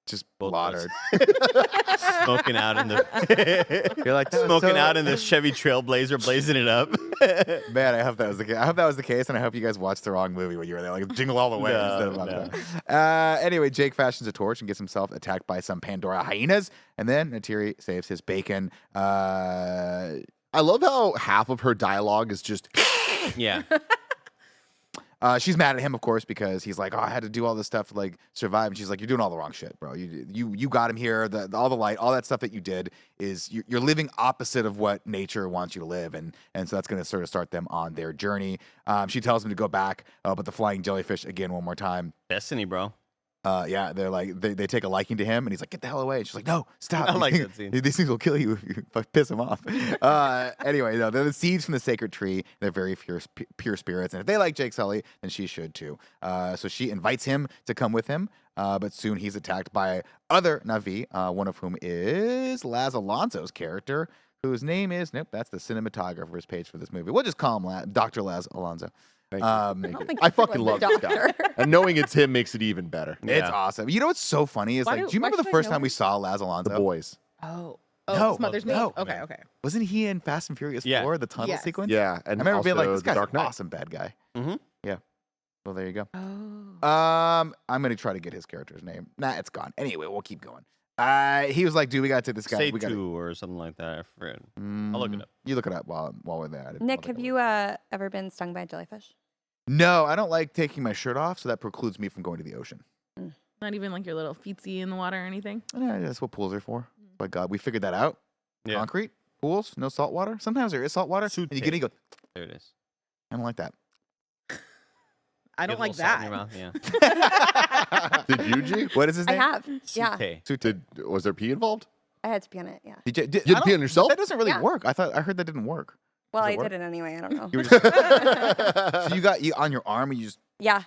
Just Both of us. slaughtered. smoking out in the You're like, "That was smoking so-" out in the Chevy Trailblazer, blazing it up. Man, I hope that was the case. I hope that was the case, and I hope you guys watched the wrong movie when you were there, like Jingle All the Way. No, instead of Anyway, Jake fashions a torch and gets himself attacked by some Pandora hyenas, and then Neytiri saves his bacon. I love how half of her dialogue is just Yeah. She's mad at him, of course, because he's like, "Oh, I had to do all this stuff to like survive," and she's like, "You're doing all the wrong shit, bro. You got him here. All the light, all that stuff that you did is you're living opposite of what nature wants you to live, and so that's going to sort of start them on their journey." She tells him to go back, but the flying jellyfish again one more time. Destiny, bro. Yeah, they're like they take a liking to him, and he's like, "Get the hell away!" And she's like, "No, stop! I These like things, that scene. These things will kill you if you piss him off." Anyway, no, they're the seeds from the sacred tree. They're very pure spirits, and if they like Jake Sully, then she should too. So she invites him to come with him, but soon he's attacked by other Na'vi, one of whom is Laz Alonso's character, whose name is that's the cinematographer's page for this movie. We'll just call him Dr. Laz Alonso. Thank you. don't think I he fucking was love a this guy. doctor. And knowing it's him makes it even better. It's Yeah. awesome. You know what's so funny is Why like, do- do you why remember the should I first know time we him? saw Laz The Alonso? boys. Oh, No, his mother's no. maid. Okay. Wasn't he in Fast and Furious Yeah. 4, the tunnel Yes. sequence? Yeah. I And remember being like, also this The guy's an Dark Knight. awesome bad guy. Mm-hmm. Yeah. Well, there you go. Oh. I'm gonna try to get his character's name. Nah, it's gone. Anyway, we'll keep going. He was like, dude, we gotta take this guy. Say we gotta, two or something like that. I forget. I'll look it up. You look it up while we're there. Nick, have you ever been stung by a jellyfish? No, I don't like taking my shirt off, so that precludes me from going to the ocean. Not even like your little feetsy in the water or anything. Yeah, that's what pools are for. My God, we figured that out. Yeah. Concrete pools, no salt water. Sometimes there is salt water, and you get in, you go. There it is. I don't like that. I Get don't a like little salt in that. your mouth, yeah. Did you, G? What is his I name? have. Yeah. Sute. Was there pee involved? I had to pee on it. Yeah. Did you, You had to pee on yourself? That doesn't really Yeah. work. I heard that didn't work. Well, Does it I work? did it anyway. I don't know. You were just- so you got on your arm, and you just Yeah.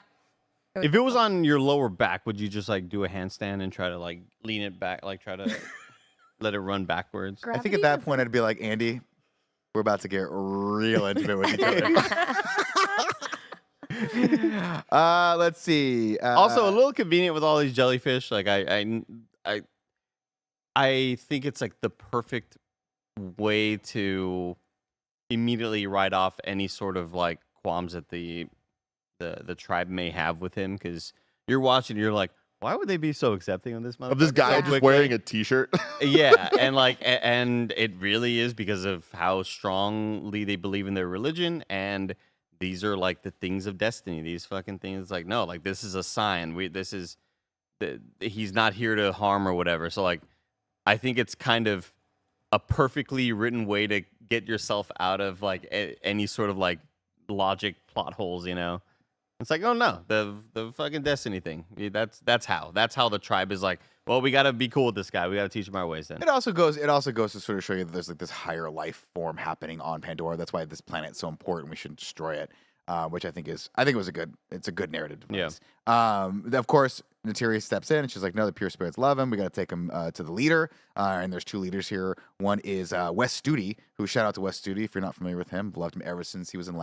If it was on your lower back, would you just like do a handstand and try to like lean it back, like try to let it run backwards? I think at that point I'd be like, Andy, we're about to get real intimate with each other. Let's see. Also, a little convenient with all these jellyfish. Like I think it's like the perfect way to immediately write off any sort of like qualms that the tribe may have with him, because you're watching, you're like, why would they be so accepting of this Of this motherfucker guy so just quickly? wearing a t-shirt. Yeah, and like, and it really is because of how strongly they believe in their religion, and these are like the things of destiny. These fucking things, like, no, like this is a sign. He's not here to harm or whatever. So like, I think it's kind of a perfectly written way to get yourself out of like any sort of like logic plot holes, you know. It's like, oh no, the fucking destiny thing. That's how the tribe is like, well, we gotta be cool with this guy. We gotta teach him our ways. Then It also goes to sort of show you that there's like this higher life form happening on Pandora. That's why this planet's so important. We shouldn't destroy it. Which I think it was a good narrative device. Of course, Natiri steps in and she's like, no, the pure spirits love him. We got to take him to the leader. And there's two leaders here. One is Wes Studi, who, shout out to Wes Studi if you're not familiar with him. I've loved him ever since he was in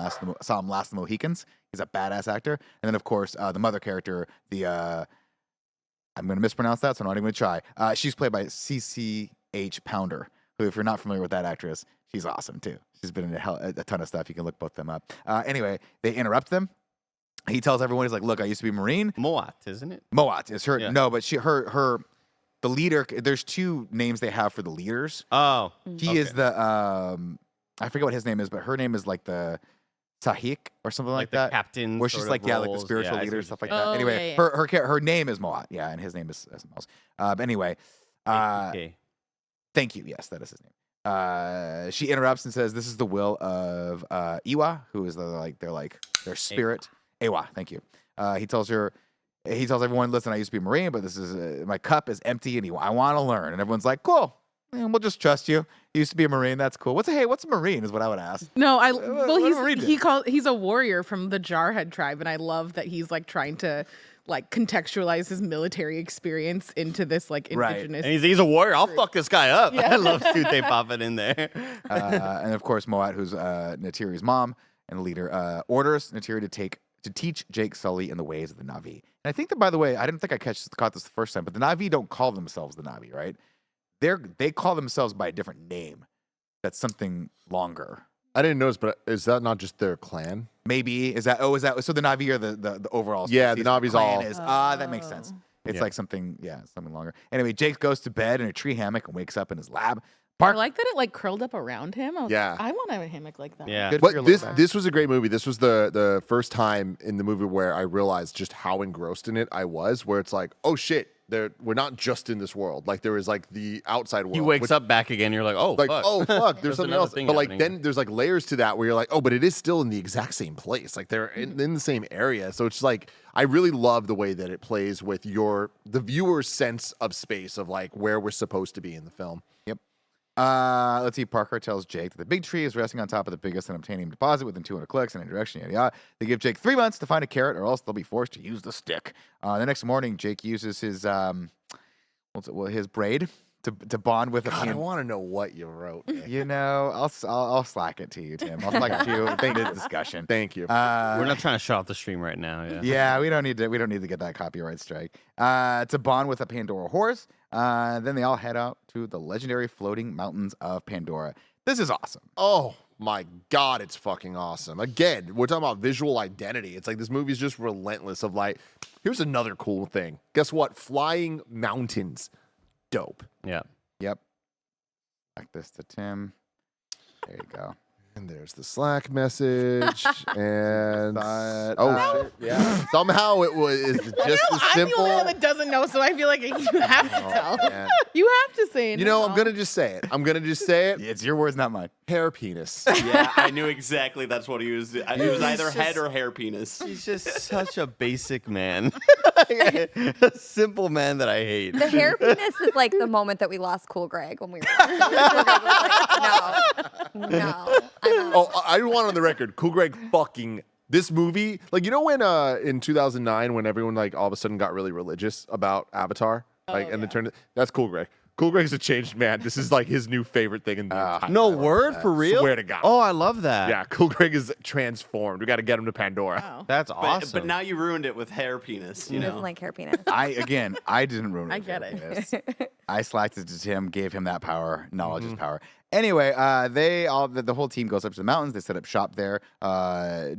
saw him last of the Mohicans. He's a badass actor. And then, of course, the mother character, I'm going to mispronounce that, so I'm not even going to try. She's played by CCH Pounder, who, if you're not familiar with that actress, she's awesome too. She's been in a ton of stuff. You can look both them up. Anyway, they interrupt them. He tells everyone, he's like, look, I used to be a Marine. Moat, isn't it? Moat is her. Yeah. No, but the leader, there's two names they have for the leaders. Oh, He is the, I forget what his name is, but her name is like the Sahik or something like the that. captain. Where she's sort like, of yeah, like the roles. spiritual Yeah, I see leader, what stuff you're like that. Oh, Anyway, yeah, her name is Moat. Yeah, and his name is something else. But anyway, saying. Okay. thank you. Yes, that is his name. She interrupts and says, "This is the will of Iwa, who is their spirit." Ewa, thank you. He tells everyone, "Listen, I used to be a Marine, but this is my cup is empty, and I want to learn." And everyone's like, "Cool, we'll just trust you. You used to be a Marine. That's cool. What's a Marine?" Is what I would ask. No, what do we do? he's a warrior from the Jarhead tribe, and I love that he's like trying to like contextualize his military experience into this like Right. indigenous. And he's a warrior. I'll fuck this guy up. Yeah. I love Sute popping in there. And of course, Moat, who's Natiri's mom and the leader, orders Natiri to teach Jake Sully in the ways of the Na'vi. And I think that, by the way, I didn't think I caught this the first time, but the Na'vi don't call themselves the Na'vi, right? They call themselves by a different name. That's something longer. I didn't notice, but is that not just their clan? Maybe is that so the Na'vi are the overall Yeah, species, the Na'vi's clan all- is that makes sense. It's Yeah. like something longer. Anyway, Jake goes to bed in a tree hammock and wakes up in his lab. I Park. like that it like curled up around him. I was Yeah. like, I want to have a hammock like that. Yeah. Good for your But little guy. this was a great movie. This was the first time in the movie where I realized just how engrossed in it I was, where it's like, oh shit, we're not just in this world. Like there is like the outside world. He wakes up back again. You're like, oh, Like, fuck. oh fuck, there's something another else. thing But like happening. then there's like layers to that where you're like, oh, but it is still in the exact same place. Like they're in the same area. So it's like I really love the way that it plays with the viewer's sense of space of like where we're supposed to be in the film. Yep. Let's see. Parker tells Jake that the big tree is resting on top of the biggest and obtaining deposit within 200 clicks in any direction. Yada yada. They give Jake 3 months to find a carrot, or else they'll be forced to use the stick. The next morning, Jake uses his his braid to bond with God, I a. want to know what you wrote. Nick. You know, I'll slack it to you, Tim. I'll slack it to you in the discussion. Thank you. We're not trying to shut off the stream right now. Yeah. Yeah, we don't need to get that copyright strike. To bond with a Pandora horse. Then they all head out to the legendary floating mountains of Pandora. This is awesome. Oh my God, it's fucking awesome. Again, we're talking about visual identity. It's like this movie's just relentless of like, here's another cool thing. Guess what? Flying mountains. Dope. Yeah. Yep. Back this to Tim. There you go. And there's the Slack message. And But, shit, yeah. Somehow it was just as I'm the only one simple. that doesn't know, so I feel like you have to tell. Man. You have to say it. You know, I'm now. gonna just say it. it's your words, not mine. Hair penis. Yeah, I knew exactly that's what he was. It was either head or hair penis. He's just such a basic man. A simple man that I hate. The hair penis is like the moment that we lost Cool Greg when we were. Cool Greg was like, no, I'm out. Oh, I want on the record, Cool Greg fucking this movie. Like, you know when in 2009 when everyone like all of a sudden got really religious about Avatar? Like and it turned that's Cool Greg. Cool Greg's a changed man. This is like his new favorite thing in the entire No world. word for real? Swear to God. Oh, I love that. Yeah, Cool Greg is transformed. We got to get him to Pandora. Wow. That's But, awesome. but now you ruined it with hair penis. You He know. doesn't like hair penis. I didn't ruin it. I with get hair it. penis. I slacked it to Tim, gave him that power. Knowledge is power. Anyway, the whole team goes up to the mountains. They set up shop there.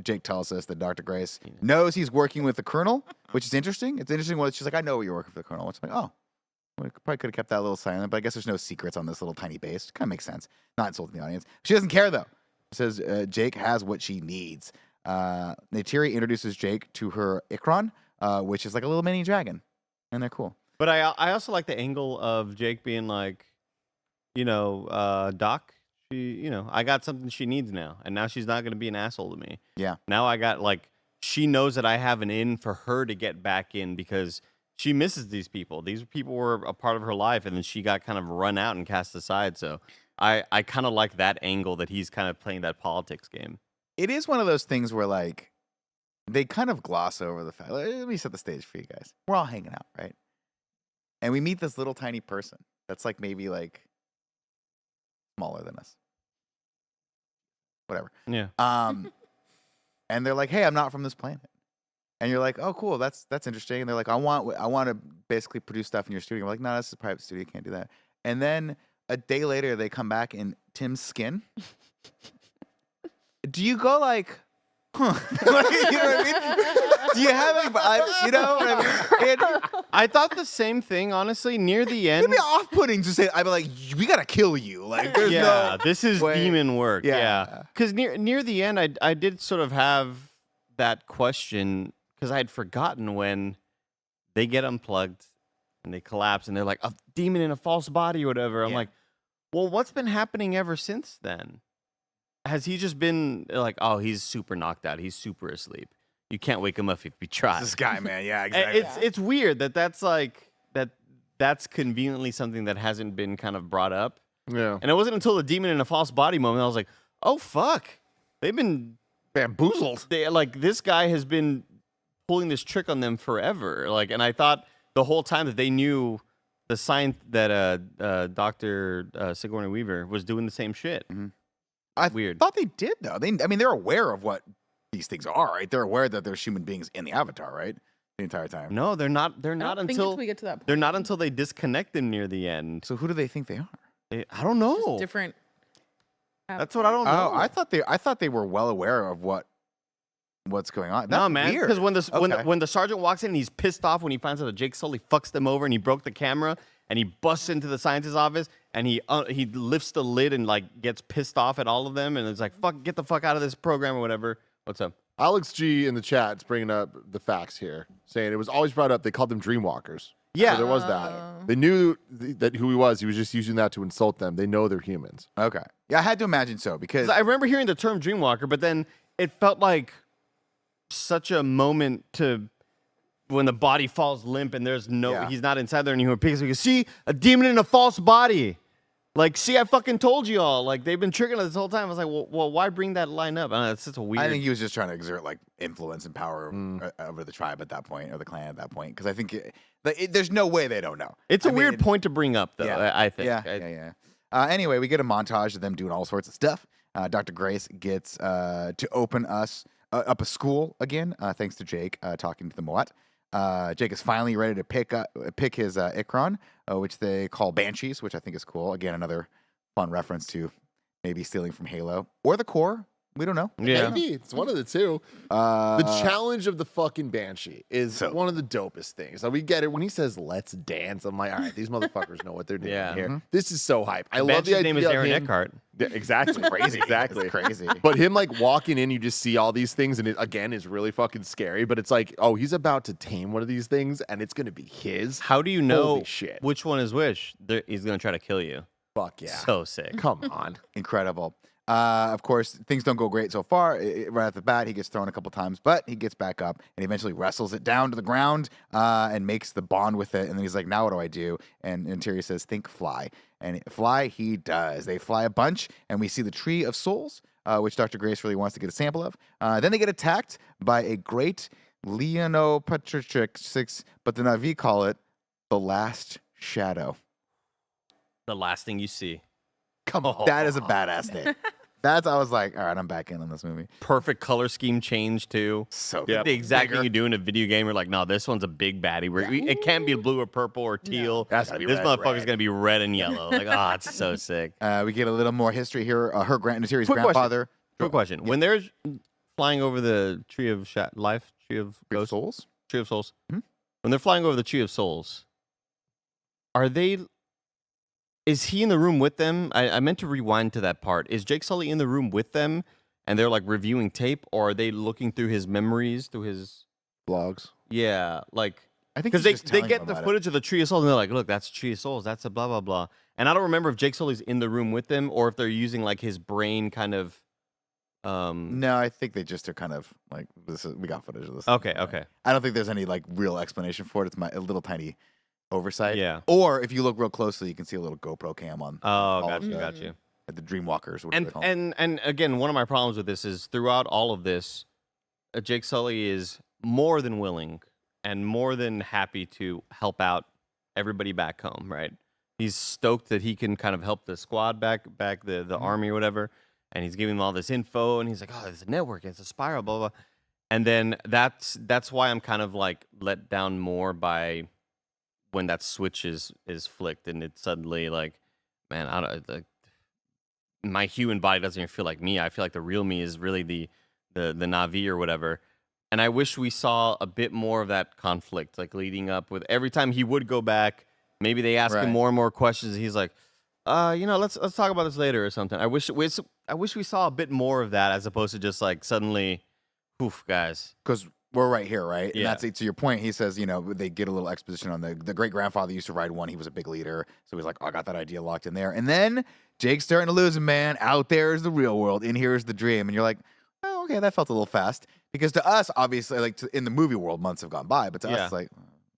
Jake tells us that Dr. Grace knows he's working with the Colonel, which is interesting. It's interesting when she's like, I know you're working for the Colonel. It's like, oh, we probably could have kept that a little silent, but I guess there's no secrets on this little tiny base. Kind of makes sense. Not insulting the audience. She doesn't care, though. She says Jake has what she needs. Neytiri introduces Jake to her Ikron, which is like a little mini dragon, and they're cool. But I also like the angle of Jake being like, Doc, I got something she needs now, and now she's not going to be an asshole to me. Yeah. Now I got she knows that I have an in for her to get back in because she misses these people. These people were a part of her life, and then she got kind of run out and cast aside. So I kind of like that angle that he's kind of playing that politics game. It is one of those things where like they kind of gloss over the fact. Let me set the stage for you guys. We're all hanging out, right? And we meet this little tiny person that's like maybe like smaller than us. Whatever. Yeah. And they're like, "Hey, I'm not from this planet." And you're like, "Oh, cool. That's interesting." And they're like, "I want to basically produce stuff in your studio." We're like, "No, this is a private studio. You can't do that." And then a day later, they come back in Tim's skin. Do you go like, huh? Like, you know what I mean? Do you have any vibes? You know what I mean? I thought the same thing, honestly, near the end. It'd be off-putting to say, I'd be like, we gotta kill you. Like, there's Yeah, no this is way. demon work. Yeah. Yeah. Because near the end, I did sort of have that question because I had forgotten when they get unplugged and they collapse and they're like, a demon in a false body or whatever. I'm Yeah. like, well, what's been happening ever since then? Has he just been like, oh, he's super knocked out. He's super asleep. You can't wake him up if you try. This guy, man. Yeah, And exactly. It's weird that's like that's conveniently something that hasn't been kind of brought up. Yeah. And it wasn't until the demon in a false body moment I was like, oh fuck, they've been Bamboozled. this guy has been pulling this trick on them forever. Like, and I thought the whole time that they knew the sign that Dr. Sigourney Weaver was doing the same shit. I Weird. thought they did though. They're aware of what these things are, right? They're aware that there's human beings in the Avatar, right? The entire time. No, they're not. They're I not don't think until until we get to that point. they're not until they disconnect them near the end. So who do they think they are? I don't know. Just different. That's what I don't know. Oh, I thought they were well aware of what's going on. No, That's man. weird. Because Okay. when the sergeant walks in and he's pissed off when he finds out that Jake Sully fucks them over and he broke the camera and he busts into the scientist's office and he lifts the lid and like gets pissed off at all of them and it's like, fuck, get the fuck out of this program or whatever. What's up? Alex G in the chat is bringing up the facts here, saying it was always brought up. They called them dreamwalkers. Yeah. So there was that. They knew that who he was. He was just using that to insult them. They know they're humans. Okay. Yeah, I had to imagine so because 'Cause I remember hearing the term Dreamwalker, but then it felt like such a moment to when the body falls limp and there's no, he's not inside there anymore. Because we can see a demon in a false body. Like, see, I fucking told you all. Like, they've been tricking us this whole time. I was like, well, why bring that line up? I don't know, it's just a weird. I think he was just trying to exert like influence and power over the tribe at that point or the clan at that point. Because I think there's no way they don't know. It's a weird point to bring up, though. Yeah. I think. Yeah. Anyway, we get a montage of them doing all sorts of stuff. Dr. Grace gets to open us up a school again, thanks to Jake talking to the Moat. Jake is finally ready to pick his Ikron, which they call Banshees, which I think is cool. Again, another fun reference to maybe stealing from Halo or the core. We don't know. Yeah. Maybe it's one of the two. The challenge of the fucking Banshee is one of the dopest things. Like, we get it when he says "Let's dance." I'm like, all right, these motherfuckers know what they're doing Yeah. here. This is so hype. I love Banshee's the idea name is of Aaron him. Eckhart. Yeah, exactly. Crazy. Exactly. It's crazy. But him like walking in, you just see all these things, and it again is really fucking scary. But it's like, oh, he's about to tame one of these things, and it's gonna be his. How do you know Holy shit. which one is which? He's going to try to kill you. Fuck yeah. So sick. Come on. Incredible. Of course, things don't go great so far. Right off the bat, he gets thrown a couple times, but he gets back up and eventually wrestles it down to the ground and makes the bond with it. And then he's like, now what do I do? And Tyrion says, think fly. And fly he does. They fly a bunch, and we see the Tree of Souls, which Dr. Grace really wants to get a sample of. Then they get attacked by a great Leonopatrix, but the Na'vi call it the Last Shadow. The last thing you see. Come on. That is a badass name. I was like, all right, I'm back in on this movie. Perfect color scheme change, too. So Like the exact thing you do in a video game. You're like, no, this one's a big baddie. It can't be blue or purple or teal. It has to be This red, motherfucker's red. going to be red and yellow. Like, oh, it's so sick. We get a little more history here. Tyri's Quick grandfather. Quick question. When they're flying over the Tree of Life, Tree of Ghosts, Souls? Tree of Souls, Mhm. when they're flying over the Tree of Souls, is he in the room with them? I meant to rewind to that part. Is Jake Sully in the room with them and they're like reviewing tape, or are they looking through his memories, through his Vlogs. Yeah, like I think because he's just they telling get them the about it. footage of the Tree of Souls and they're like, look, that's Tree of Souls, that's a blah blah blah. And I don't remember if Jake Sully's in the room with them or if they're using like his brain kind of No, I think they just are kind of like, we got footage of this. Okay. I don't think there's any like real explanation for it. It's a little tiny oversight. Yeah. Or if you look real closely, you can see a little GoPro cam on Oh, of got you. the Dreamwalkers. Whatever they're called. And again, one of my problems with this is throughout all of this, Jake Sully is more than willing and more than happy to help out everybody back home, right? He's stoked that he can kind of help the squad back the army or whatever, and he's giving them all this info, and he's like, oh, it's a network, it's a spiral, blah, blah. And then that's why I'm kind of like let down more by when that switch is flicked and it's suddenly like, man, I don't my human body doesn't even feel like me. I feel like the real me is really the Na'vi or whatever. And I wish we saw a bit more of that conflict, like leading up with every time he would go back. Maybe they ask him more and more questions. And he's like, let's talk about this later or something. I wish we saw a bit more of that as opposed to just like suddenly, poof, guys. Because we're right here, right? Yeah. And that's to your point. He says, they get a little exposition on the great grandfather used to ride one. He was a big leader. So he's like, oh, I got that idea locked in there. And then Jake's starting to lose him, man. Out there is the real world. In here is the dream. And you're like, oh, okay, that felt a little fast. Because to us, obviously, like in the movie world, months have gone by. But to us, it's like,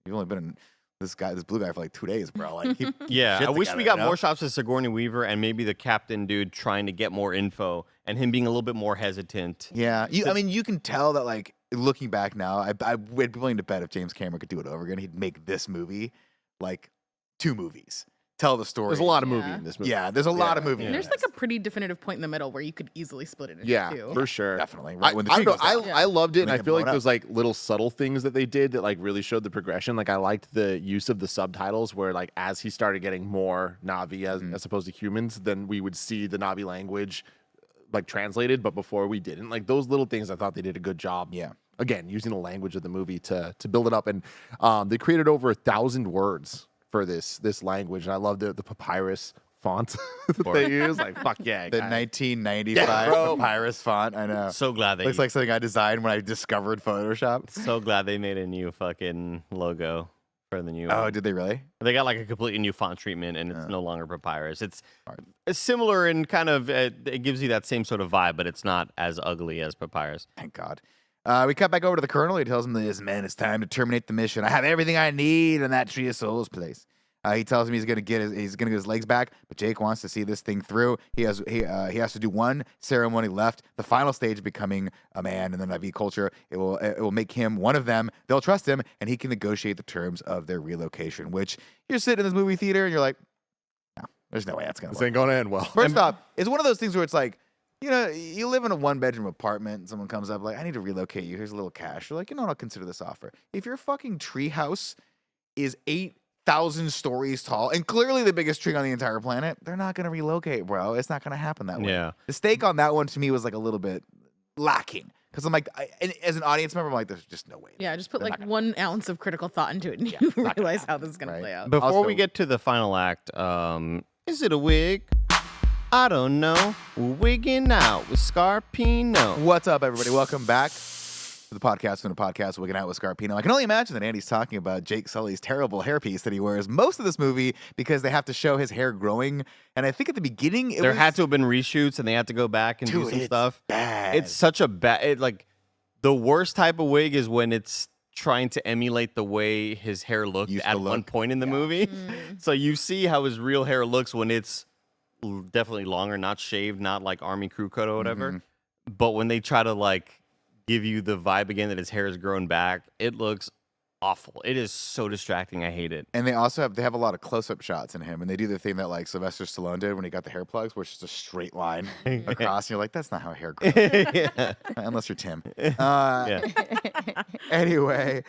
you've only been in this blue guy for like 2 days, bro. Like, Yeah, shit I wish together, we got you know? more shots of Sigourney Weaver and maybe the captain dude trying to get more info and him being a little bit more hesitant. Yeah, you can tell that like looking back now, I would be willing to bet if James Cameron could do it over again, he'd make this movie like 2 movies. Tell the story. There's a lot of movie Yeah. in this movie. Yeah, there's a lot of movie. Yeah. in There's this. like a pretty definitive point in the middle where you could easily split it into Yeah, two. for sure. Definitely. I, Right when the I tree don't know, goes down. I loved it, and Make I it feel blow like it up. those like little subtle things that they did that like really showed the progression. Like I liked the use of the subtitles, where like as he started getting more Na'vi as opposed to humans, then we would see the Na'vi language like translated. But before we didn't. Like those little things, I thought they did a good job. Yeah. Again, using the language of the movie to build it up, and they created over 1,000 words for this language, and I love the papyrus font that they use. Like fuck yeah, The guy. 1995 bro. papyrus font. I know. So glad they Looks like something I designed when I discovered Photoshop. so glad they made a new fucking logo for the new. Oh, one. did they really? They got like a completely new font treatment, and it's no longer papyrus. It's similar and kind of it gives you that same sort of vibe, but it's not as ugly as papyrus. Thank God. We cut back over to the Colonel. He tells him, "This man, it's time to terminate the mission. I have everything I need in that Tree of Souls place." He tells him he's gonna get his legs back, but Jake wants to see this thing through. He has to do one ceremony left, the final stage becoming a man in the Na'vi culture. It will make him one of them. They'll trust him, and he can negotiate the terms of their relocation. Which you're sitting in this movie theater and you're like, no, there's no way that's gonna This work. ain't gonna end well. First off, it's one of those things where it's like, you know, you live in a 1-bedroom apartment and someone comes up like, I need to relocate you. Here's a little cash. You're like, you know what? I'll consider this offer. If your fucking tree house is 8,000 stories tall and clearly the biggest tree on the entire planet, they're not going to relocate, bro. It's not going to happen that way. Yeah. The stake on that one to me was like a little bit lacking because I'm like, and as an audience member, I'm like, there's just no way. Yeah, just put They're like not 1 ounce of critical thought into it, and you not gonna realize how this is gonna right? play out. Before Also- we get to the final act, is it a wig? I don't know. We're wigging out with Scarpino. What's up, everybody? Welcome back to the podcast. From the podcast, Wigging Out with Scarpino. I can only imagine that Andy's talking about Jake Sully's terrible hairpiece that he wears most of this movie because they have to show his hair growing. And I think at the beginning, There had to have been reshoots, and they had to go back and do Dude, some it's stuff. bad. It's such a bad. Like the worst type of wig is when it's trying to emulate the way his hair looked Used to at one look. point in the movie. So you see how his real hair looks when it's definitely longer, not shaved, not like army crew cut or whatever. But when they try to like give you the vibe again that his hair is grown back, it looks awful. It is so distracting. I hate it. And they also have a lot of close-up shots in him, and they do the thing that like Sylvester Stallone did when he got the hair plugs, where it's just a straight line across, and you're like, that's not how hair grows, Yeah. unless you're Tim. Yeah. Anyway,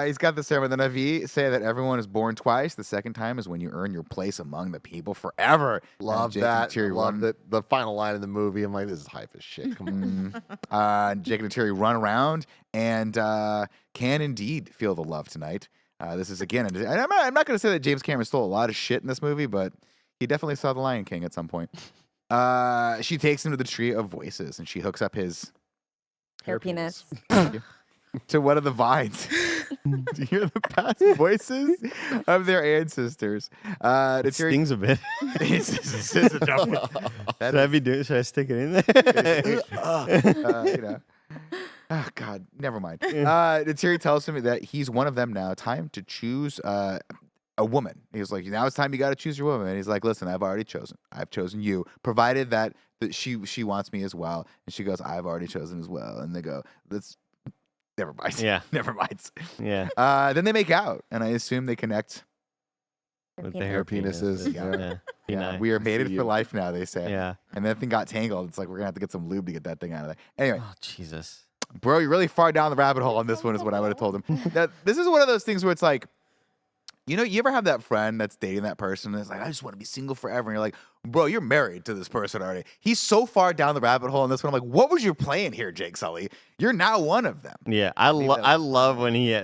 he's got the ceremony. The Na'vi say that everyone is born twice. The second time is when you earn your place among the people forever. Love And Jake that. and Terry Love run- the final line of the movie. I'm like, this is hype as shit. Come on. Jake and Terry run around and can indeed feel the love tonight. This is again, and I'm not going to say that James Cameron stole a lot of shit in this movie, but he definitely saw The Lion King at some point. She takes him to the Tree of Voices, and she hooks up his Hair penis. to one of the vines. Do you hear the past voices of their ancestors? It stings a bit. This is a tough one. Should I be doing? Should I stick it in there? You know. Oh God, never mind. Terry tells him that he's one of them now. Time to choose a woman. He's like, now it's time you got to choose your woman. And he's like, listen, I've already chosen. I've chosen you, provided that she wants me as well. And she goes, I've already chosen as well. And they go, let's. Never mind. Yeah. Never mind. Yeah. Then they make out, and I assume they connect. With the penis. hair penises, Yeah. Yeah, we are mated for life now. They say. Yeah. And that thing got tangled. It's like we're gonna have to get some lube to get that thing out of there. Anyway. Oh Jesus. Bro, you're really far down the rabbit hole on this one, is what I would have told him. Now, this is one of those things where it's like, you know, you ever have that friend that's dating that person and it's like, I just want to be single forever. And you're like, bro, you're married to this person already. He's so far down the rabbit hole on this one. I'm like, what was your plan here, Jake Sully? You're now one of them. Yeah, I love when he,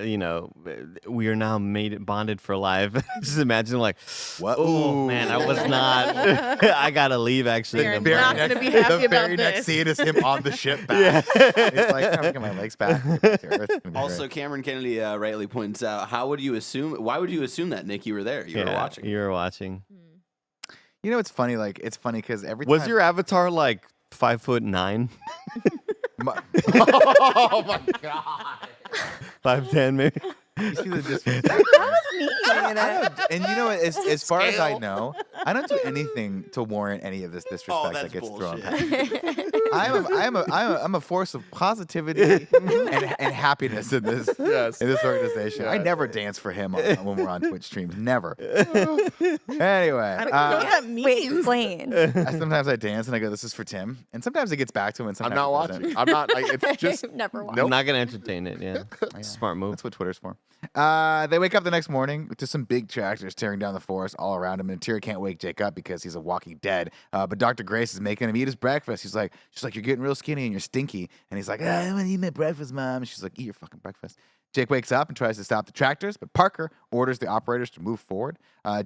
we are now bonded for life. Just imagine like, What? oh Ooh. man, I was not. I gotta leave actually. We are in the not morning. gonna be happy the about very next this. scene is him on the ship back. He's like, I'm get my legs back. It's gonna be Also, great. Cameron Kennedy rightly points out, why would you assume that, Nick, you were there? You were watching. You were watching. You know, it's funny. Like, it's funny because every Was time. your avatar like 5'9", Oh my God. 5'10", maybe? You see the disrespect? I don't- And you know, what, as far as I know, I don't do anything to warrant any of this disrespect that's that gets thrown. bullshit. I'm a force of positivity and happiness in this organization. I never dance for him when we're on Twitch streams. Never. Anyway, I don't know what that means. Wait, explain. sometimes I dance and I go, "This is for Tim," and sometimes it gets back to him. And I'm sometimes not it doesn't. watching. I'm not. Like, it's just. I've never watched. I'm not gonna entertain it. Yeah, it's a smart move. That's what Twitter's for. They wake up the next morning to some big tractors tearing down the forest all around him, and Tyrion can't wake Jake up because he's a walking dead. But Dr. Grace is making him eat his breakfast. She's like, you're getting real skinny and you're stinky. And he's like, I want to eat my breakfast, Mom. And she's like, eat your fucking breakfast. Jake wakes up and tries to stop the tractors, but Parker orders the operators to move forward.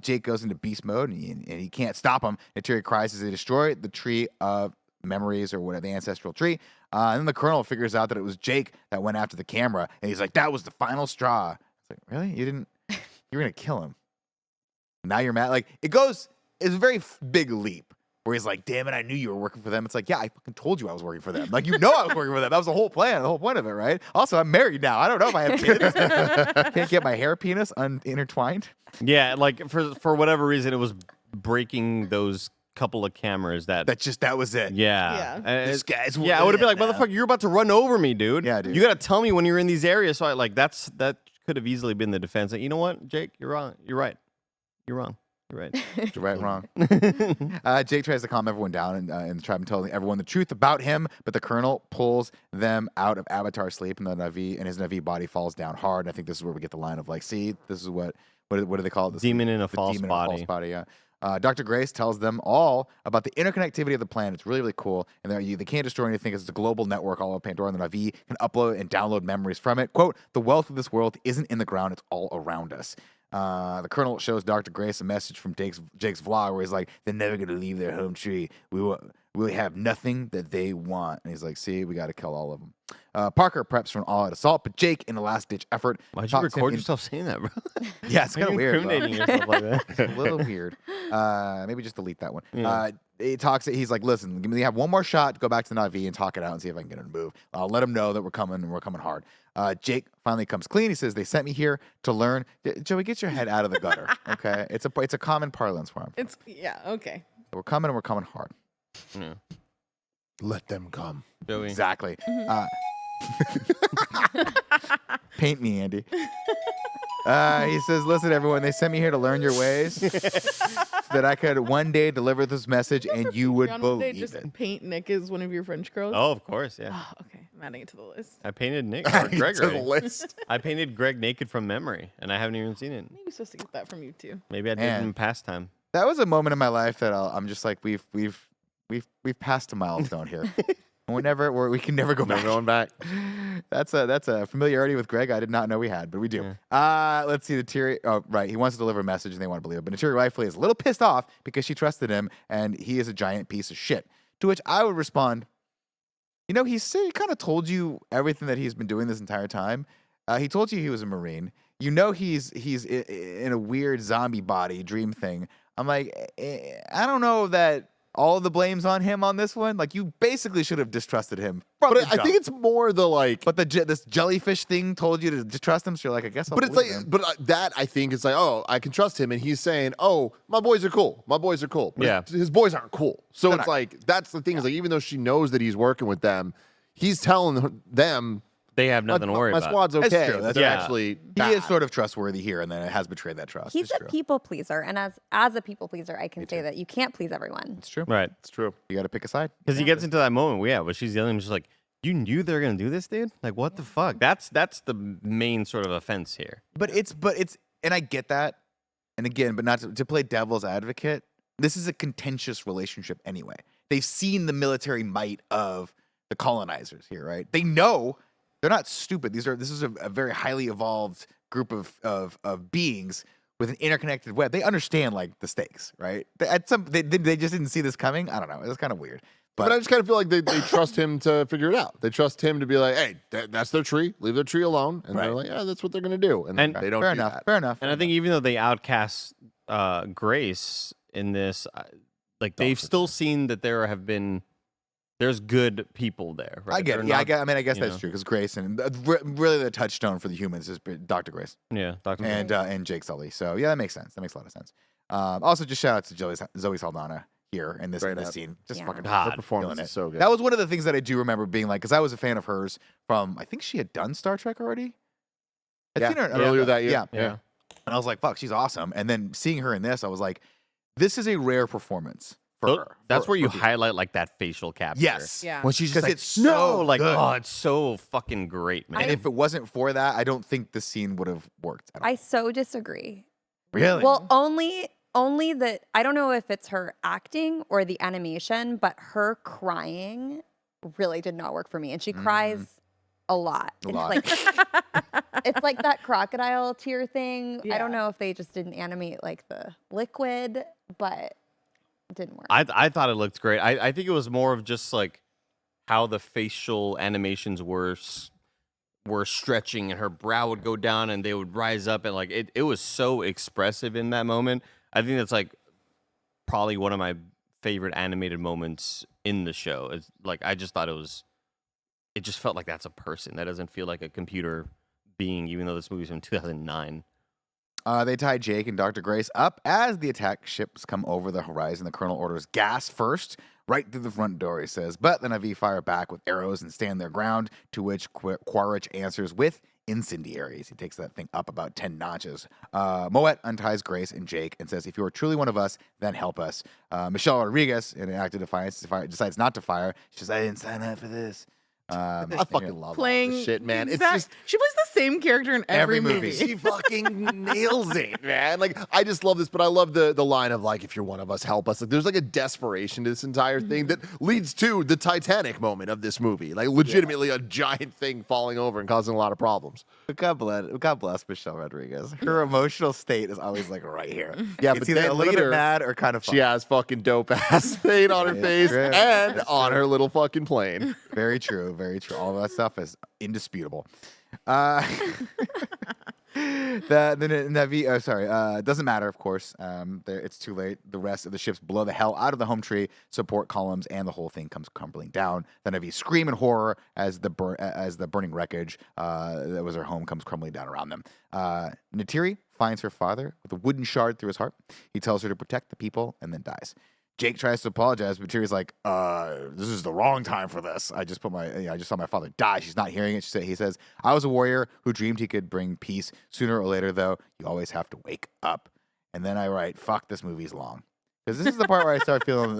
Jake goes into beast mode, and he can't stop him. And Tyrion cries as they destroy the tree of memories or whatever, the ancestral tree. And then the Colonel figures out that it was Jake that went after the camera, and he's like, that was the final straw. It's like, really? You didn't you're gonna kill him. Now you're mad. Like it's a very big leap where he's like, damn it, I knew you were working for them. It's like, yeah, I fucking told you I was working for them. Like, I was working for them. That was the whole plan, the whole point of it, right? Also, I'm married now. I don't know if I have kids. Can't get my hair penis intertwined. Yeah, like for whatever reason, it was breaking those couple of cameras that was it. yeah. This guy's I would have been like, now. motherfucker, you're about to run over me, dude. Yeah, dude. You got to tell me when you're in these areas. So that could have easily been the defense. Like, you know what, Jake, you're wrong. You're right. You're wrong. You're right. You're right, wrong. Jake tries to calm everyone down and try and tell everyone the truth about him, but the Colonel pulls them out of Avatar sleep, and the Na'vi and his Na'vi body falls down hard. I think this is where we get the line of like, see, this is what do they call it? This Demon in a the false demon body. In a false body, yeah. Dr. Grace tells them all about the interconnectivity of the planet. It's really, really cool. And they can't destroy anything because it's a global network. All of Pandora and the Na'vi can upload and download memories from it. Quote, the wealth of this world isn't in the ground. It's all around us. The Colonel shows Dr. Grace a message from Jake's vlog where he's like, they're never going to leave their home tree. We have nothing that they want. And he's like, see, we got to kill all of them. Parker preps for an all-out assault, but Jake, in a last-ditch effort... Why'd you record yourself saying that, bro? Yeah, it's kind of weird. Incriminating yourself like that. A little weird. Maybe just delete that one. Yeah. He's like, listen, we have one more shot to go back to the Na'vi and talk it out and see if I can get him to move. I'll let him know that we're coming and we're coming hard. Jake finally comes clean. He says, they sent me here to learn. Joey, get your head out of the gutter, okay? It's a common parlance where I'm from. Okay. We're coming and we're coming hard. Yeah. Let them come. Joey. Exactly. Paint me, Andy. He says, listen, everyone, they sent me here to learn your ways so that I could one day deliver this message and you would believe just it. paint Nick as one of your French girls. Oh, of course, yeah. Oh, okay. I'm adding it to the list. I painted Nick or To the Gregory. list. I painted Greg naked from memory, and I haven't even seen it. Maybe supposed to get that from you too. Maybe I did Man. in pastime. That was a moment in my life that I'm just like, we've passed a milestone here. And we can never go back. Never going back. That's a familiarity with Greg I did not know we had, but we do. Let's see, he wants to deliver a message and they want to believe it. But Naturi rightfully is a little pissed off because she trusted him and he is a giant piece of shit. To which I would respond, he kind of told you everything that he's been doing this entire time. He told you he was a Marine. He's in a weird zombie body dream thing. I'm like, I don't know that all the blame's on him on this one. Like, you basically should have distrusted him. But I think it's more the like. But this jellyfish thing told you to distrust him, so you're like, I guess I'll But it's believe like, him. but that I think is like, oh, I can trust him, and he's saying, oh, my boys are cool. My boys are cool. But Yeah. his boys aren't cool. So They're it's not. like that's the thing is like, even though she knows that he's working with them, he's telling them They have nothing to worry my about. squad's okay. That's true. but That's they're right. actually He bad. is sort of trustworthy here, and then it has betrayed that trust. He's It's a true. people pleaser, and as a people pleaser, I can say that you can't please everyone. It's true. Right. It's true. You got to pick a side. Because he gets into that moment, where she's yelling, just like, you knew they were going to do this, dude? Like, what the fuck? That's the main sort of offense here. But it's, and I get that. And again, but not to play devil's advocate, this is a contentious relationship anyway. They've seen the military might of the colonizers here, right? They know they're not stupid. This is a very highly evolved group of beings with an interconnected web. They understand like the stakes, right? They just didn't see this coming. I don't know. It was kind of weird. But I just kind of feel like they trust him to figure it out. They trust him to be like, hey, that's their tree. Leave their tree alone. And they're like, yeah, that's what they're going to do. And they don't fair do enough. that. Fair enough. And I think even though they outcast Grace in this, like, they've still seen that there's good people there. Right? I get it. They're Yeah, not- I guess you that's know. true because Grace and really the touchstone for the humans is Dr. Grace Yeah, Dr. and Jake Sully. So yeah, that makes sense. That makes a lot of sense. Also, just shout out to Zoe Saldana here in this Great app. scene. Just Yeah. fucking Her hot. Her performance Killing is it. so good. That was one of the things that I do remember being like, because I was a fan of hers from, I think she had done Star Trek already. I'd Yeah, seen her earlier that year. Yeah. Yeah. And I was like, fuck, she's awesome. And then seeing her in this, I was like, this is a rare performance for her. That's For- where you for- highlight like that facial capture. Yes. Yeah. When she's just 'Cause like, it's no, so like, good. oh, it's so fucking great, man. And if it wasn't for that, I don't think the scene would have worked. At all. I so disagree. Really? Well, only that I don't know if it's her acting or the animation, but her crying really did not work for me. And she cries a lot. A It's lot. like it's like that crocodile tear thing. I don't Yeah. know if they just didn't animate like the liquid, but it didn't work. I thought it looked great. I think it was more of just like how the facial animations were were stretching and her brow would go down and they would rise up, and like it was so expressive in that moment. I think that's like probably one of my favorite animated moments in the show. It's like I just thought it just felt like that's a person. That doesn't feel like a computer being, even though this movie's from 2009. They tie Jake and Dr. Grace up as the attack ships come over the horizon. The colonel orders gas first, right through the front door, he says. But the Na'vi fire back with arrows and stand their ground, to which Quaritch answers with incendiaries. He takes that thing up about 10 notches. Moet unties Grace and Jake and says, if you are truly one of us, then help us. Michelle Rodriguez, in an act of defiance, decides not to fire. She says, I didn't sign up for this. I fucking love all Playing this shit, man. It's exact- just she plays the same character in every movie. she fucking nails it, man. Like I just love this, but I love the line of like, if you're one of us, help us. Like there's like a desperation to this entire thing that leads to the Titanic moment of this movie. Like legitimately a giant thing falling over and causing a lot of problems. God bless Michelle Rodriguez. Her emotional state is always like right here. Yeah, It's but either then a little later, bit mad or kind of fun. She has fucking dope ass paint on her face true. and on her little fucking plane. Very true, very true. All that stuff is indisputable. Doesn't matter, of course. It's too late. The rest of the ships blow the hell out of the home tree, support columns, and the whole thing comes crumbling down. The Na'vi scream in horror as the burning wreckage that was her home comes crumbling down around them. Neytiri finds her father with a wooden shard through his heart. He tells her to protect the people and then dies. Jake tries to apologize, but Tiri's like, this is the wrong time for this. I just saw my father die. She's not hearing it. He says, I was a warrior who dreamed he could bring peace. Sooner or later, though, you always have to wake up. And then I write, fuck, this movie's long. Because this is the part where I start feeling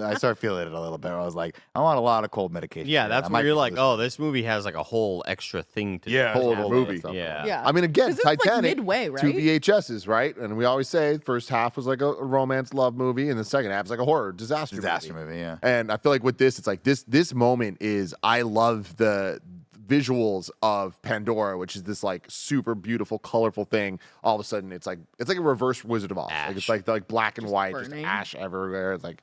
it a little bit. I was like, I want a lot of cold medication. Yeah, here. that's I where might you're do like, this. oh, this movie has like a whole extra thing to Yeah, do. whole yeah, movie. Yeah. Yeah. I mean, again, 'Cause this is, like, Titanic, midway, right? 2 VHSs, right? And we always say first half was like a romance love movie, and the second half is like a horror disaster movie, yeah. And I feel like with this, it's like this moment is, I love the visuals of Pandora, which is this like super beautiful, colorful thing. All of a sudden, it's like a reverse Wizard of Oz. Like it's like black and white, burning. just ash everywhere. It's like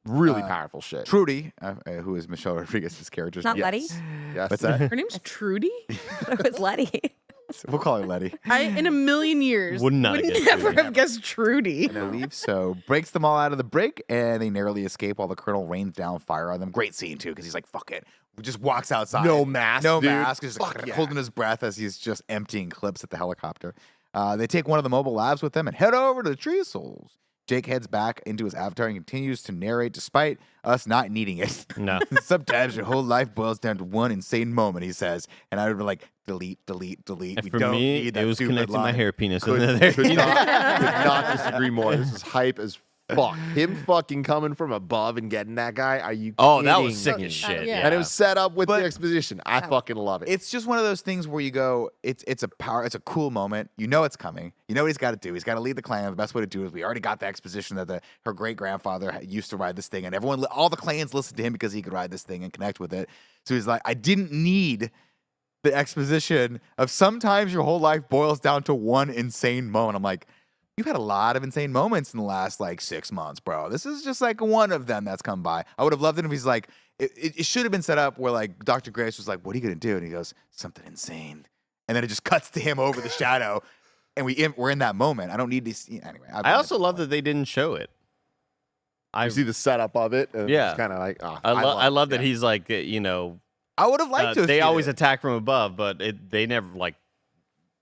really powerful shit. Trudy, who is Michelle Rodriguez's character. Not Letty. Yes. What's that? Her name's Trudy. It was Letty. We'll call her Letty. I, in a million years, Would not have guessed never Trudy. have guessed Trudy. I believe so. Breaks them all out of the break, and they narrowly escape while the colonel rains down fire on them. Great scene, too, because he's like, fuck it. He just walks outside. No mask, No dude. mask. He's like, Fuck yeah. holding his breath as he's just emptying clips at the helicopter. They take one of the mobile labs with them and head over to the Tree of Souls. Jake heads back into his avatar and continues to narrate despite us not needing it. No. Sometimes your whole life boils down to one insane moment, he says. And I would be like, delete. And We for don't me, need that it was stupid connecting my line. hair penis. Could in there. not disagree more. This is hype as fuck. Him fucking coming from above and getting that guy. Are you Oh, that kidding was sick me? as shit. Yeah. Yeah. And it was set up with But- the exposition. I fucking love it. It's just one of those things where you go, it's a cool moment. You know it's coming. You know what he's got to do. He's got to lead the clan. The best way to do it is we already got the exposition that her great grandfather used to ride this thing, and all the clans listened to him because he could ride this thing and connect with it. So he's like, I didn't need the exposition of sometimes your whole life boils down to one insane moment. I'm like, you've had a lot of insane moments in the last like 6 months, bro. This is just like one of them that's come by. I would have loved it if he's like, it should have been set up where like Dr. Grace was like, what are you going to do? And he goes, something insane. And then it just cuts to him over the shadow. And we're in that moment. I don't need to see. Anyway. I also love that they didn't show it. you see the setup of it. And Yeah. It's kind of like, I love that he's like, you know, I would have liked to have they seen always it. attack from above, but they never like.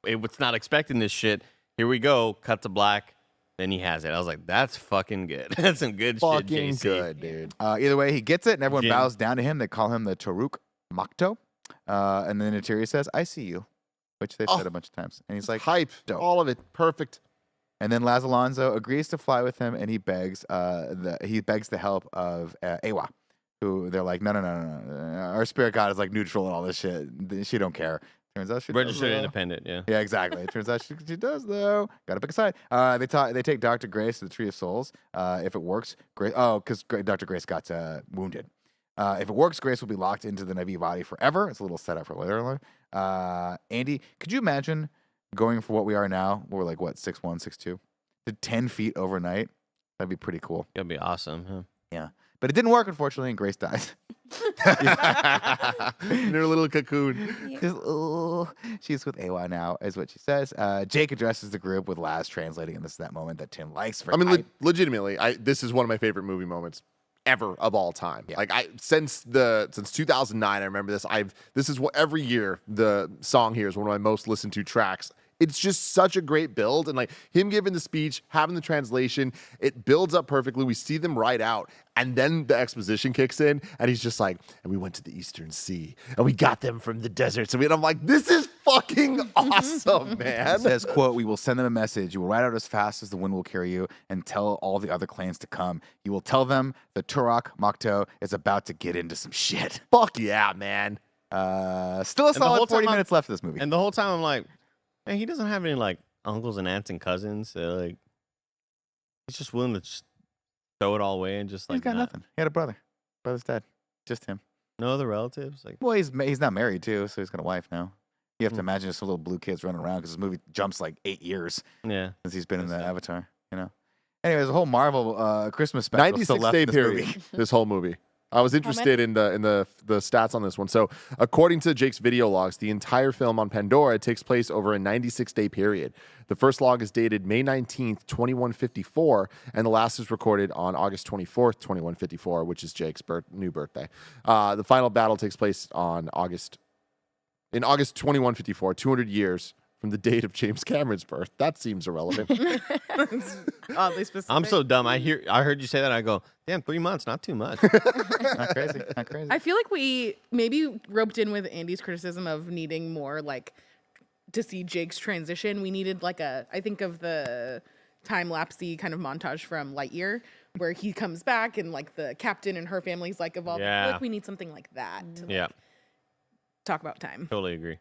It was not expecting this shit. Here we go. Cut to black. Then he has it. I was like, that's fucking good. That's some good fucking shit, JC. good, dude. Either way, he gets it, and everyone Jin. bows down to him. They call him the Toruk Makto. And then Neytiri says, I see you, which they've said a bunch of times. And he's like, Hype. dope. All of it. Perfect. And then Laz Alonso agrees to fly with him, and he begs the help of Awa, who they're like, no. Our spirit god is like neutral and all this shit. She don't care. Turns out she does, Registered though. independent, yeah. Yeah, exactly. It turns out she does though. Got to pick a side. They take Dr. Grace to the Tree of Souls. If it works, Grace. Oh, because Dr. Grace got wounded. If it works, Grace will be locked into the Na'vi body forever. It's a little setup for later. Andy, could you imagine going for what we are now? We're like what 6'1", 6'2", to 10 feet overnight. That'd be pretty cool. That'd be awesome. Huh? Yeah. But it didn't work, unfortunately, and Grace dies. In her little cocoon. She's with AWA now, is what she says. Jake addresses the group with Laz translating, and this is that moment that Tim likes. I mean, legitimately, this is one of my favorite movie moments ever of all time. Yeah. Like since 2009, I remember this. This is what every year the song here is one of my most listened to tracks. It's just such a great build, and like him giving the speech, having the translation, it builds up perfectly. We see them ride out, and then the exposition kicks in, and he's just like, and we went to the Eastern Sea, and we got them from the deserts. And I'm like, this is fucking awesome, man. It says, quote, "We will send them a message. You will ride out as fast as the wind will carry you and tell all the other clans to come. You will tell them the Turok Makto is about to get into some shit." Fuck yeah, man. Still a the solid whole 40 time minutes left of this movie. And the whole time I'm like, man, he doesn't have any like uncles and aunts and cousins. So, like, he's just willing to just throw it all away and just like He's got not- nothing. He had a brother. Brother's dead. Just him. no other relatives. Like, Well, he's not married, too, so he's got a wife now. You have to imagine just some little blue kids running around because this movie jumps like 8 years yeah. since he's been in the That's it. Avatar, you know? Anyways, the whole Marvel Christmas special still 96 left day in this period. movie. This whole movie. I was interested in the stats on this one. So, according to Jake's video logs, the entire film on Pandora takes place over a 96-day period. The first log is dated May 19th, 2154, and the last is recorded on August 24th, 2154, which is Jake's new birthday. The final battle takes place on August 2154, 200 years from the date of James Cameron's birth. That seems irrelevant. Oddly specific. I'm so dumb. I heard you say that. I go, damn, 3 months, not too much. Not crazy. Not crazy. I feel like we maybe roped in with Andy's criticism of needing more like to see Jake's transition. We needed like I think of the time lapsey kind of montage from Lightyear where he comes back and like the captain and her family's like evolved. I feel Yeah. like we need something like that to Yeah, talk about time. totally agree.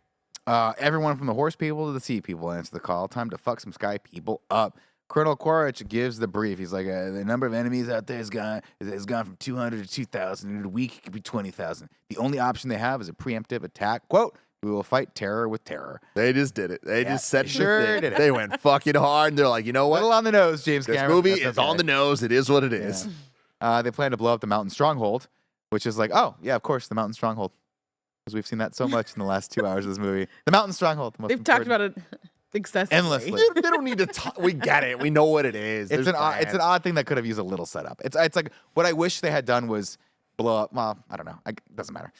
Everyone from the horse people to the sea people answer the call. Time to fuck some sky people up. Colonel Quaritch gives the brief. He's like, the number of enemies out there has gone from 200 to 2,000. In a week, it could be 20,000. The only option they have is a preemptive attack. Quote, "We will fight terror with terror." They just did it. They just said sure the thing. did it. They went fucking hard. And they're like, you know what? Little on the nose, James This Cameron. movie That's is on the nose. It is what it is. They plan to blow up the mountain stronghold, which is like, oh, yeah, of course, the mountain stronghold. Because we've seen that so much in the last 2 hours of this movie. The mountain stronghold. The most They've talked important. about it excessively. Endlessly. They don't need to talk. We get it. We know what it is. It's There's an plans. odd thing that could have used a little setup. It's like what I wish they had done was blow up. Well, I don't know. It doesn't matter.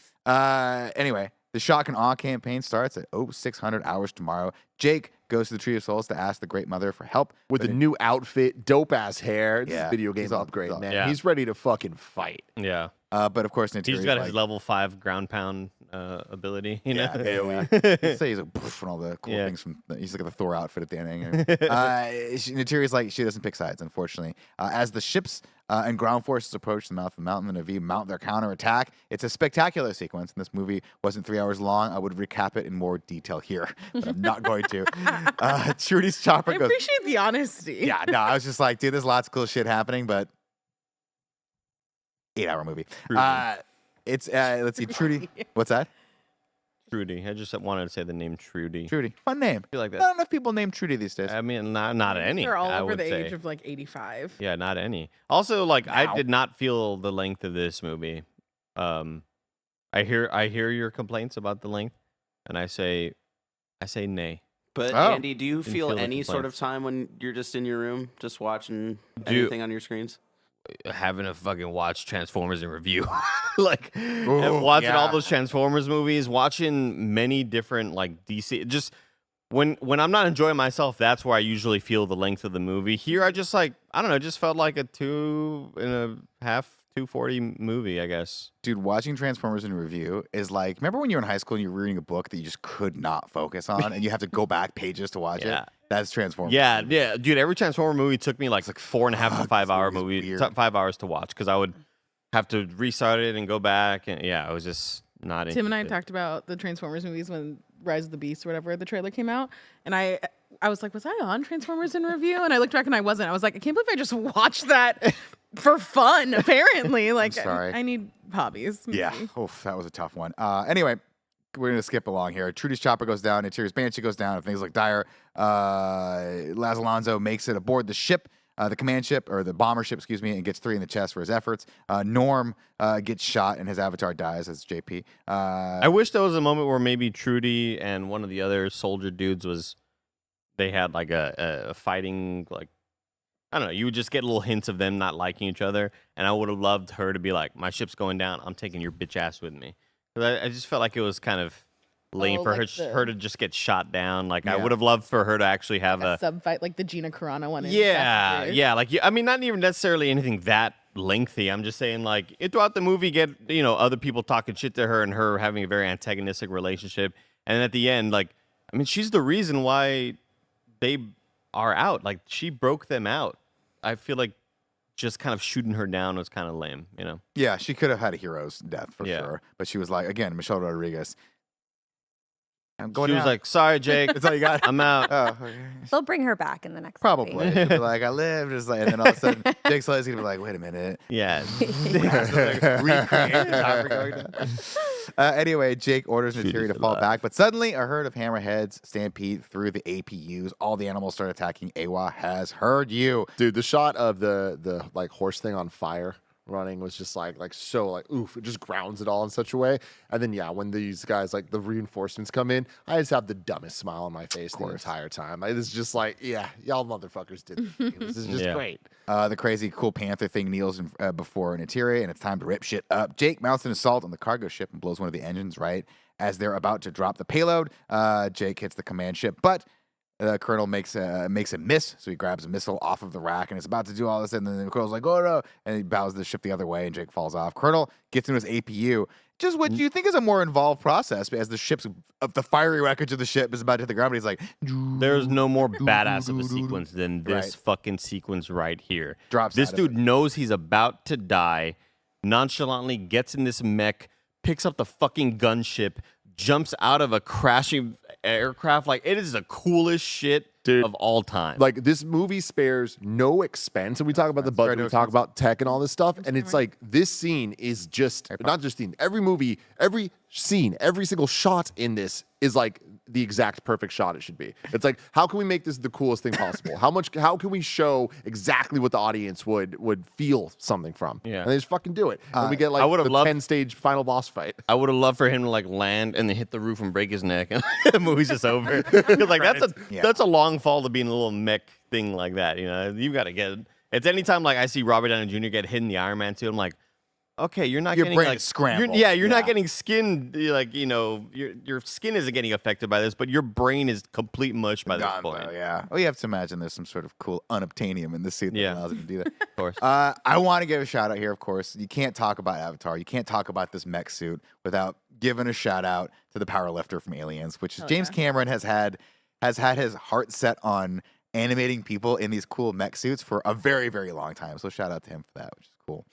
Anyway, the Shock and Awe campaign starts at 0600 hours tomorrow. Jake goes to the Tree of Souls to ask the Great Mother for help with a new outfit, dope ass hair. This Yeah, is video game he's all- upgrade, he's all- man. Yeah. He's ready to fucking fight. Yeah. But of course, Natiri's He's got like, his level 5 ground pound ability, you know? AOE. Say he's like poof, and all the cool Yeah. things from. He's like the Thor outfit at the end. Natiri's like she doesn't pick sides, unfortunately. As the ships and ground forces approach the mouth of the mountain, the Navi mount their counterattack. It's a spectacular sequence, and this movie wasn't 3 hours long. I would recap it in more detail here, but I'm not going to. Trudy's chopper I goes. appreciate the honesty. Yeah, no, I was just like, dude, there's lots of cool shit happening, but 8-hour movie. It's let's see, Trudy. What's that? Trudy. I just wanted to say the name Trudy. Trudy. Fun name. feel like that. Not enough people named Trudy these days. I mean, not any. They're all I over would the say. age of like 85. Yeah, not any. Also, like, Now. I did not feel the length of this movie. I hear your complaints about the length, and I say nay. But Oh. Andy, do you Didn't feel feel the any sort complaints. of time when you're just in your room, just watching Do- anything on your screens? Having to fucking watch Transformers in review, like Ooh, and watching yeah. all those Transformers movies, watching many different like DC. Just when I'm not enjoying myself, that's where I usually feel the length of the movie. Here, I just like I don't know, it just felt like a 2.5, 2:40 movie, I guess. Dude, watching Transformers in review is like, remember when you were in high school and you were reading a book that you just could not focus on and you have to go back pages to watch Yeah. it? That's Transformers. Yeah, dude. Every Transformer movie took me like 4.5 to 5 hour this movie, movie's weird. 5 hours to watch because I would have to restart it and go back, and yeah, I was just not. Tim and I interested. talked about the Transformers movies when Rise of the Beast or whatever the trailer came out, and I was like, was I on Transformers in review? And I looked back and I wasn't. I was like, I can't believe I just watched that for fun. Apparently, like sorry. I need hobbies. Yeah. maybe. Oof, that was a tough one. Anyway, we're going to skip along here. Trudy's chopper goes down. Interior's Banshee goes down. If things look dire, Laz Alonso makes it aboard the ship. the command ship, or the bomber ship, excuse me, and gets 3 in the chest for his efforts. Norm gets shot and his avatar dies as JP. I wish there was a moment where maybe Trudy and one of the other soldier dudes they had like a fighting, like, I don't know, you would just get little hints of them not liking each other, and I would have loved her to be like, my ship's going down, I'm taking your bitch ass with me. Because I just felt like it was kind of lame for like her to just get shot down. Like, I Yeah. would have loved for her to actually have a sub fight like the Gina Carano one. In Fast yeah, and Furious. yeah. Like, I mean, not even necessarily anything that lengthy. I'm just saying, like, throughout the movie, get, other people talking shit to her and her having a very antagonistic relationship. And at the end, like, I mean, she's the reason why they are out. Like, she broke them out. I feel like just kind of shooting her down was kind of lame, Yeah, she could have had a hero's death for Yeah. sure. But she was like, again, Michelle Rodriguez. I'm going She was out. like, sorry, Jake. That's all you got? I'm out. Oh, okay. They'll bring her back in the next Probably. movie. She'll be like, I lived. Just like, and then all of a sudden, Jake Sully's going to be like, wait a minute. Yeah. Recreate the topic going down. Anyway, Jake orders Shoot Natiri is to fall alive. back, but suddenly a herd of hammerheads stampede through the APUs. All the animals start attacking. Awa has heard you. Dude, the shot of the like horse thing on fire running was just like so like oof, it just grounds it all in such a way. And then when these guys like the reinforcements come in, I just have the dumbest smile on my face the entire time. Like, it's just like, yeah, y'all motherfuckers did the thing. This is just Yeah. great. The crazy cool panther thing kneels before Natiri, and it's time to rip shit up. Jake mounts an assault on the cargo ship and blows one of the engines right as they're about to drop the payload. Jake hits the command ship, but the colonel makes a miss, so he grabs a missile off of the rack and is about to do all this, and then the colonel's like, oh no, and he bows the ship the other way, and Jake falls off. Colonel gets into his APU, just what you think is a more involved process, as the ship's of the fiery wreckage of the ship is about to hit the ground, but he's like, There's no more badass of a sequence than this Right. fucking sequence right here. Drops This out of dude it. knows he's about to die, nonchalantly gets in this mech, picks up the fucking gunship, jumps out of a crashing aircraft. Like, it is the coolest shit Dude, of all time. Like, this movie spares no expense, and we talk about the budget, no we talk about tech and all this stuff, and it's like this scene is just not just scene. Every movie, every scene, every single shot in this is like the exact perfect shot it should be. It's like, how can we make this the coolest thing possible? How can we show exactly what the audience would feel something from? Yeah. And they just fucking do it. And we get I like would've the loved- 10-stage final boss fight. I would have loved for him to like land and then hit the roof and break his neck, and the movie's just over. 'Cause, like, that's a long fall to be in a little mech thing like that. You got to get it. It's anytime like I see Robert Downey Jr. get hit in the Iron Man 2, I'm like, okay, you're not Your getting brain like is scrambled. You're not Yeah. getting skin, like, your skin isn't getting affected by this, but your brain is complete mush by this Gone, point. though, yeah. Well, you have to imagine there's some sort of cool unobtainium in the suit that Yeah. allows it to do that. Of course. I want to give a shout out here, of course. You can't talk about Avatar. You can't talk about this mech suit without giving a shout out to the power lifter from Aliens, which is James Cameron has had his heart set on animating people in these cool mech suits for a very, very long time. So shout out to him for that, which is cool.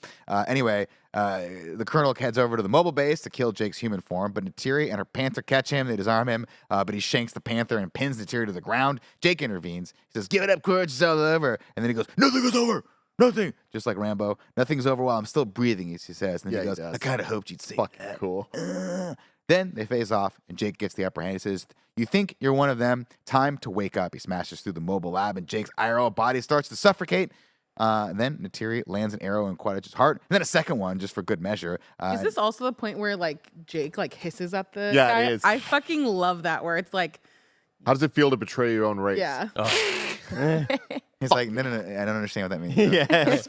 Anyway, the colonel heads over to the mobile base to kill Jake's human form, but Natiri and her panther catch him. They disarm him, but he shanks the panther and pins Natiri to the ground. Jake intervenes. He says, "Give it up, courage, it's all over." And then he goes, "Nothing is over. Nothing." Just like Rambo. "Nothing's over while I'm still breathing," he says. And then Yeah, he he goes, does. "I kind of hoped you'd say Fucking that." cool. Then they face off, and Jake gets the upper hand. He says, "You think you're one of them? Time to wake up." He smashes through the mobile lab, and Jake's IRL body starts to suffocate. Then Natiri lands an arrow in Quadage's heart, and then a second one just for good measure. Is this also the point where like Jake like hisses at the Yeah, guy? it is. I fucking love that where it's like, How does it feel to betray your own race? yeah. He's like, no, I don't understand what that means. Yeah. Yes.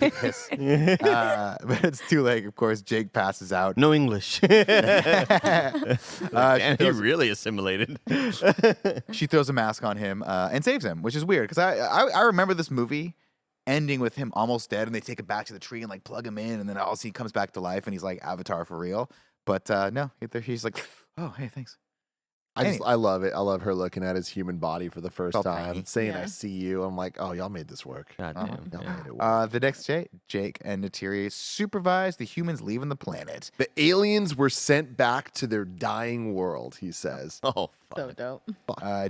But it's too late. Of course, Jake passes out. No English. And he really assimilated. She throws a mask on him and saves him, which is weird because I remember this movie ending with him almost dead, and they take him back to the tree and like plug him in, and then all he comes back to life, and he's like Avatar for real. But no, he's like, "Oh, hey, thanks." I love it. I love her looking at his human body for the first Felt time, tiny. saying, Yeah. "I see you." I'm like, "Oh, y'all made this work. God Uh-huh. damn. Y'all Yeah. made it work." The next day, Jake and Natiri supervise the humans leaving the planet. The aliens were sent back to their dying world, he says. Oh, fuck. So dope.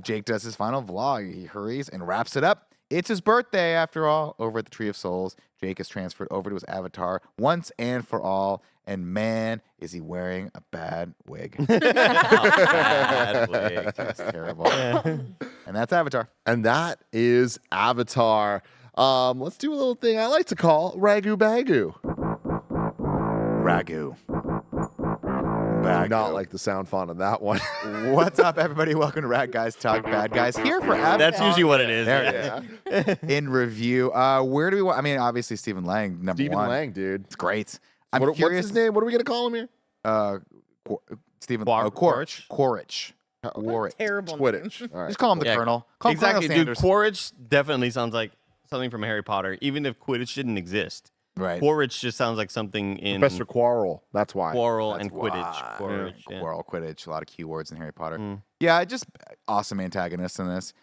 Jake does his final vlog. He hurries and wraps it up. It's his birthday, after all, over at the Tree of Souls. Jake is transferred over to his avatar once and for all. And man, is he wearing a bad wig. Bad wig. That's terrible. And that's Avatar. And that is Avatar. Let's do a little thing I like to call Ragu Bagu. Ragu. I do not like the sound font on that one. What's up, everybody? Welcome to Rat Guys Talk Bad Guys. Here for That's usually what it is. There it is. In review. Where do we want? I mean, obviously, Stephen Lang, number Stephen one. Lang, dude. It's great. I'm What's curious. his name? What are we going to call him here? Stephen Quaritch. Quaritch. Terrible name. Quidditch. All right. Just call him the Yeah, Colonel. Call him Exactly, Colonel dude. Sanders. Quaritch definitely sounds like something from Harry Potter, even if Quidditch didn't exist. Right. Quaritch just sounds like something in Professor Quarrel. That's why. Quarrel That's and Quidditch. why. Quaritch, yeah. Quarrel, Quidditch, a lot of keywords in Harry Potter. Mm. Yeah, just awesome antagonists in this.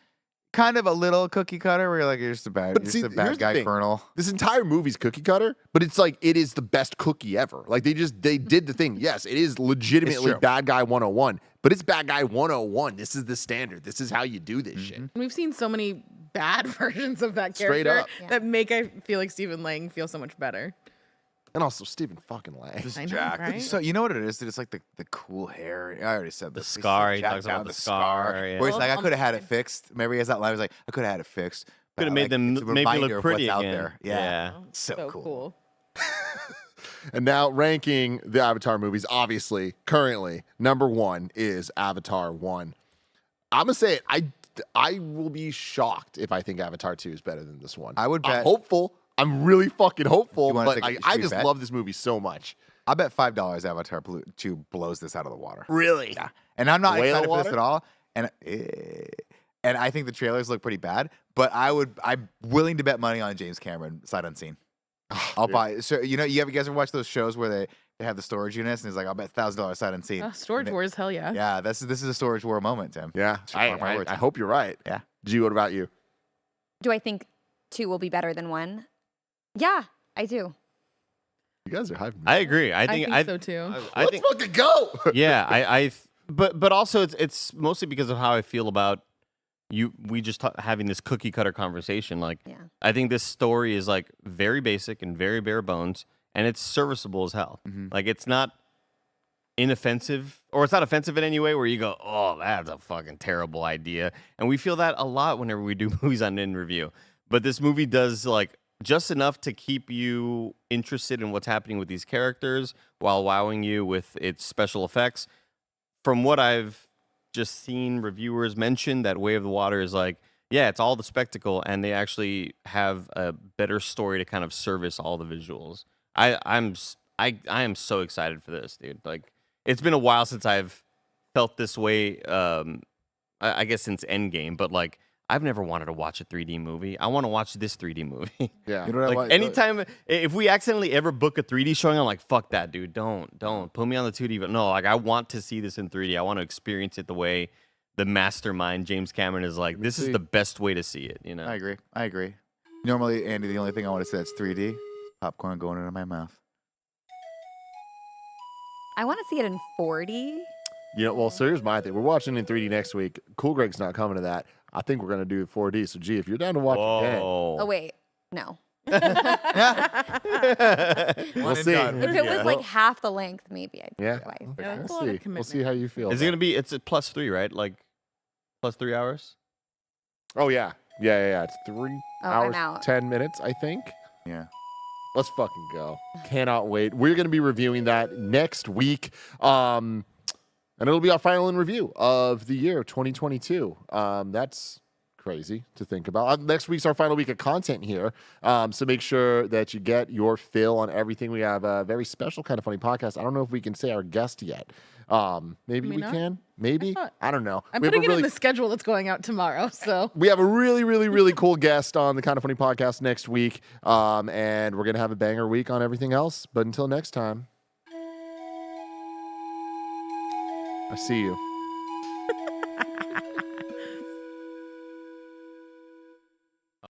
Kind of a little cookie cutter where you're like, you're just a bad, But you're see, just a bad here's the guy thing. Colonel. This entire movie's cookie cutter, but it's like it is the best cookie ever. Like they did the thing. Yes, it is legitimately true. bad guy 101, but it's bad guy 101. This is the standard. This is how you do this shit. And we've seen so many bad versions of that Straight character up. that make I feel like Stephen Lang feel so much better. And also Stephen fucking Lang. I know, Jack. right? So you know what it is? Dude? It's like the cool hair. I already said The this. He's scar, he jacked talks about out, the scar, yeah. Where he's like, I Well, could have had it fixed. Remember, he has that line. He's like, I could have had it fixed. but, Could have made like, them it's a maybe reminder look of pretty what's out again. there. Yeah. So cool. And now ranking the Avatar movies, obviously, currently, number one is Avatar 1. I'm going to say it. I will be shocked if I think Avatar 2 is better than this one. I would I'm bet- hopeful. I'm really fucking hopeful, You wanna but take a- I should we just bet? love this movie so much. I bet $5 Avatar 2 blows this out of the water. Really? Yeah. And I'm not Whale excited for this water? at all. And I think the trailers look pretty bad, but I'm willing to bet money on James Cameron sight unseen. I'll buy. So you guys ever watch those shows where they have the storage units and it's like I'll bet $1,000 sight unseen. Storage And Wars, hell yeah. Yeah, this is a storage war moment, Tim. Yeah. Mark my words. I hope you're right. Yeah. G, what about you? Do I think 2 will be better than 1? Yeah, I do. You guys are hyping me. I agree. I I think think so too. I Let's think fucking go. yeah, but also it's mostly because of how I feel about you. We just having this cookie cutter conversation. Like, Yeah. I think this story is like very basic and very bare bones, and it's serviceable as hell. Mhm. Like, it's not inoffensive, or it's not offensive in any way where you go, "Oh, that's a fucking terrible idea." And we feel that a lot whenever we do movies on In Review. But this movie does like just enough to keep you interested in what's happening with these characters while wowing you with its special effects. From what I've just seen reviewers mention, that Way of the Water is like, yeah, it's all the spectacle, and they actually have a better story to kind of service all the visuals. I am so excited for this, dude. Like, it's been a while since I've felt this way. I guess since Endgame, but like, I've never wanted to watch a 3D movie. I want to watch this 3D movie. Yeah. You know what I Like, want? anytime, if we accidentally ever book a 3D showing, I'm like, fuck that, dude. Don't put me on the 2D. But no, like, I want to see this in 3D. I want to experience it the way the mastermind James Cameron is like. This is the best way to see it. You know. I agree. Normally, Andy, the only thing I want to say that's 3D, popcorn going into my mouth. I want to see it in 4D. You know, well, so here's my thing. We're watching in 3D next week. Cool Greg's not coming to that. I think we're gonna do 4D. So, G, if you're down to watch it again, Oh, wait. No. we'll see. If it was like half the length, maybe I'd Yeah. do twice. Yeah, that's a We'll lot of see. We'll commitment. see how you feel. Is it gonna be? It's a +3, right? Like +3 hours. Oh yeah. It's 3 Oh, hours, I'm out. 10 minutes, I think. Yeah. Let's fucking go. Cannot wait. We're going to be reviewing that next week. And it'll be our final in review of the year 2022. That's crazy to think about. Next week's our final week of content here. So make sure that you get your fill on everything. We have a very special kind of funny podcast. I don't know if we can say our guest yet. Maybe May we not? can. Maybe. I don't know. I'm We have putting a it in the schedule that's going out tomorrow. So we have a really, really, really cool guest on the Kind of Funny podcast next week. And we're going to have a banger week on everything else. But until next time, I see you.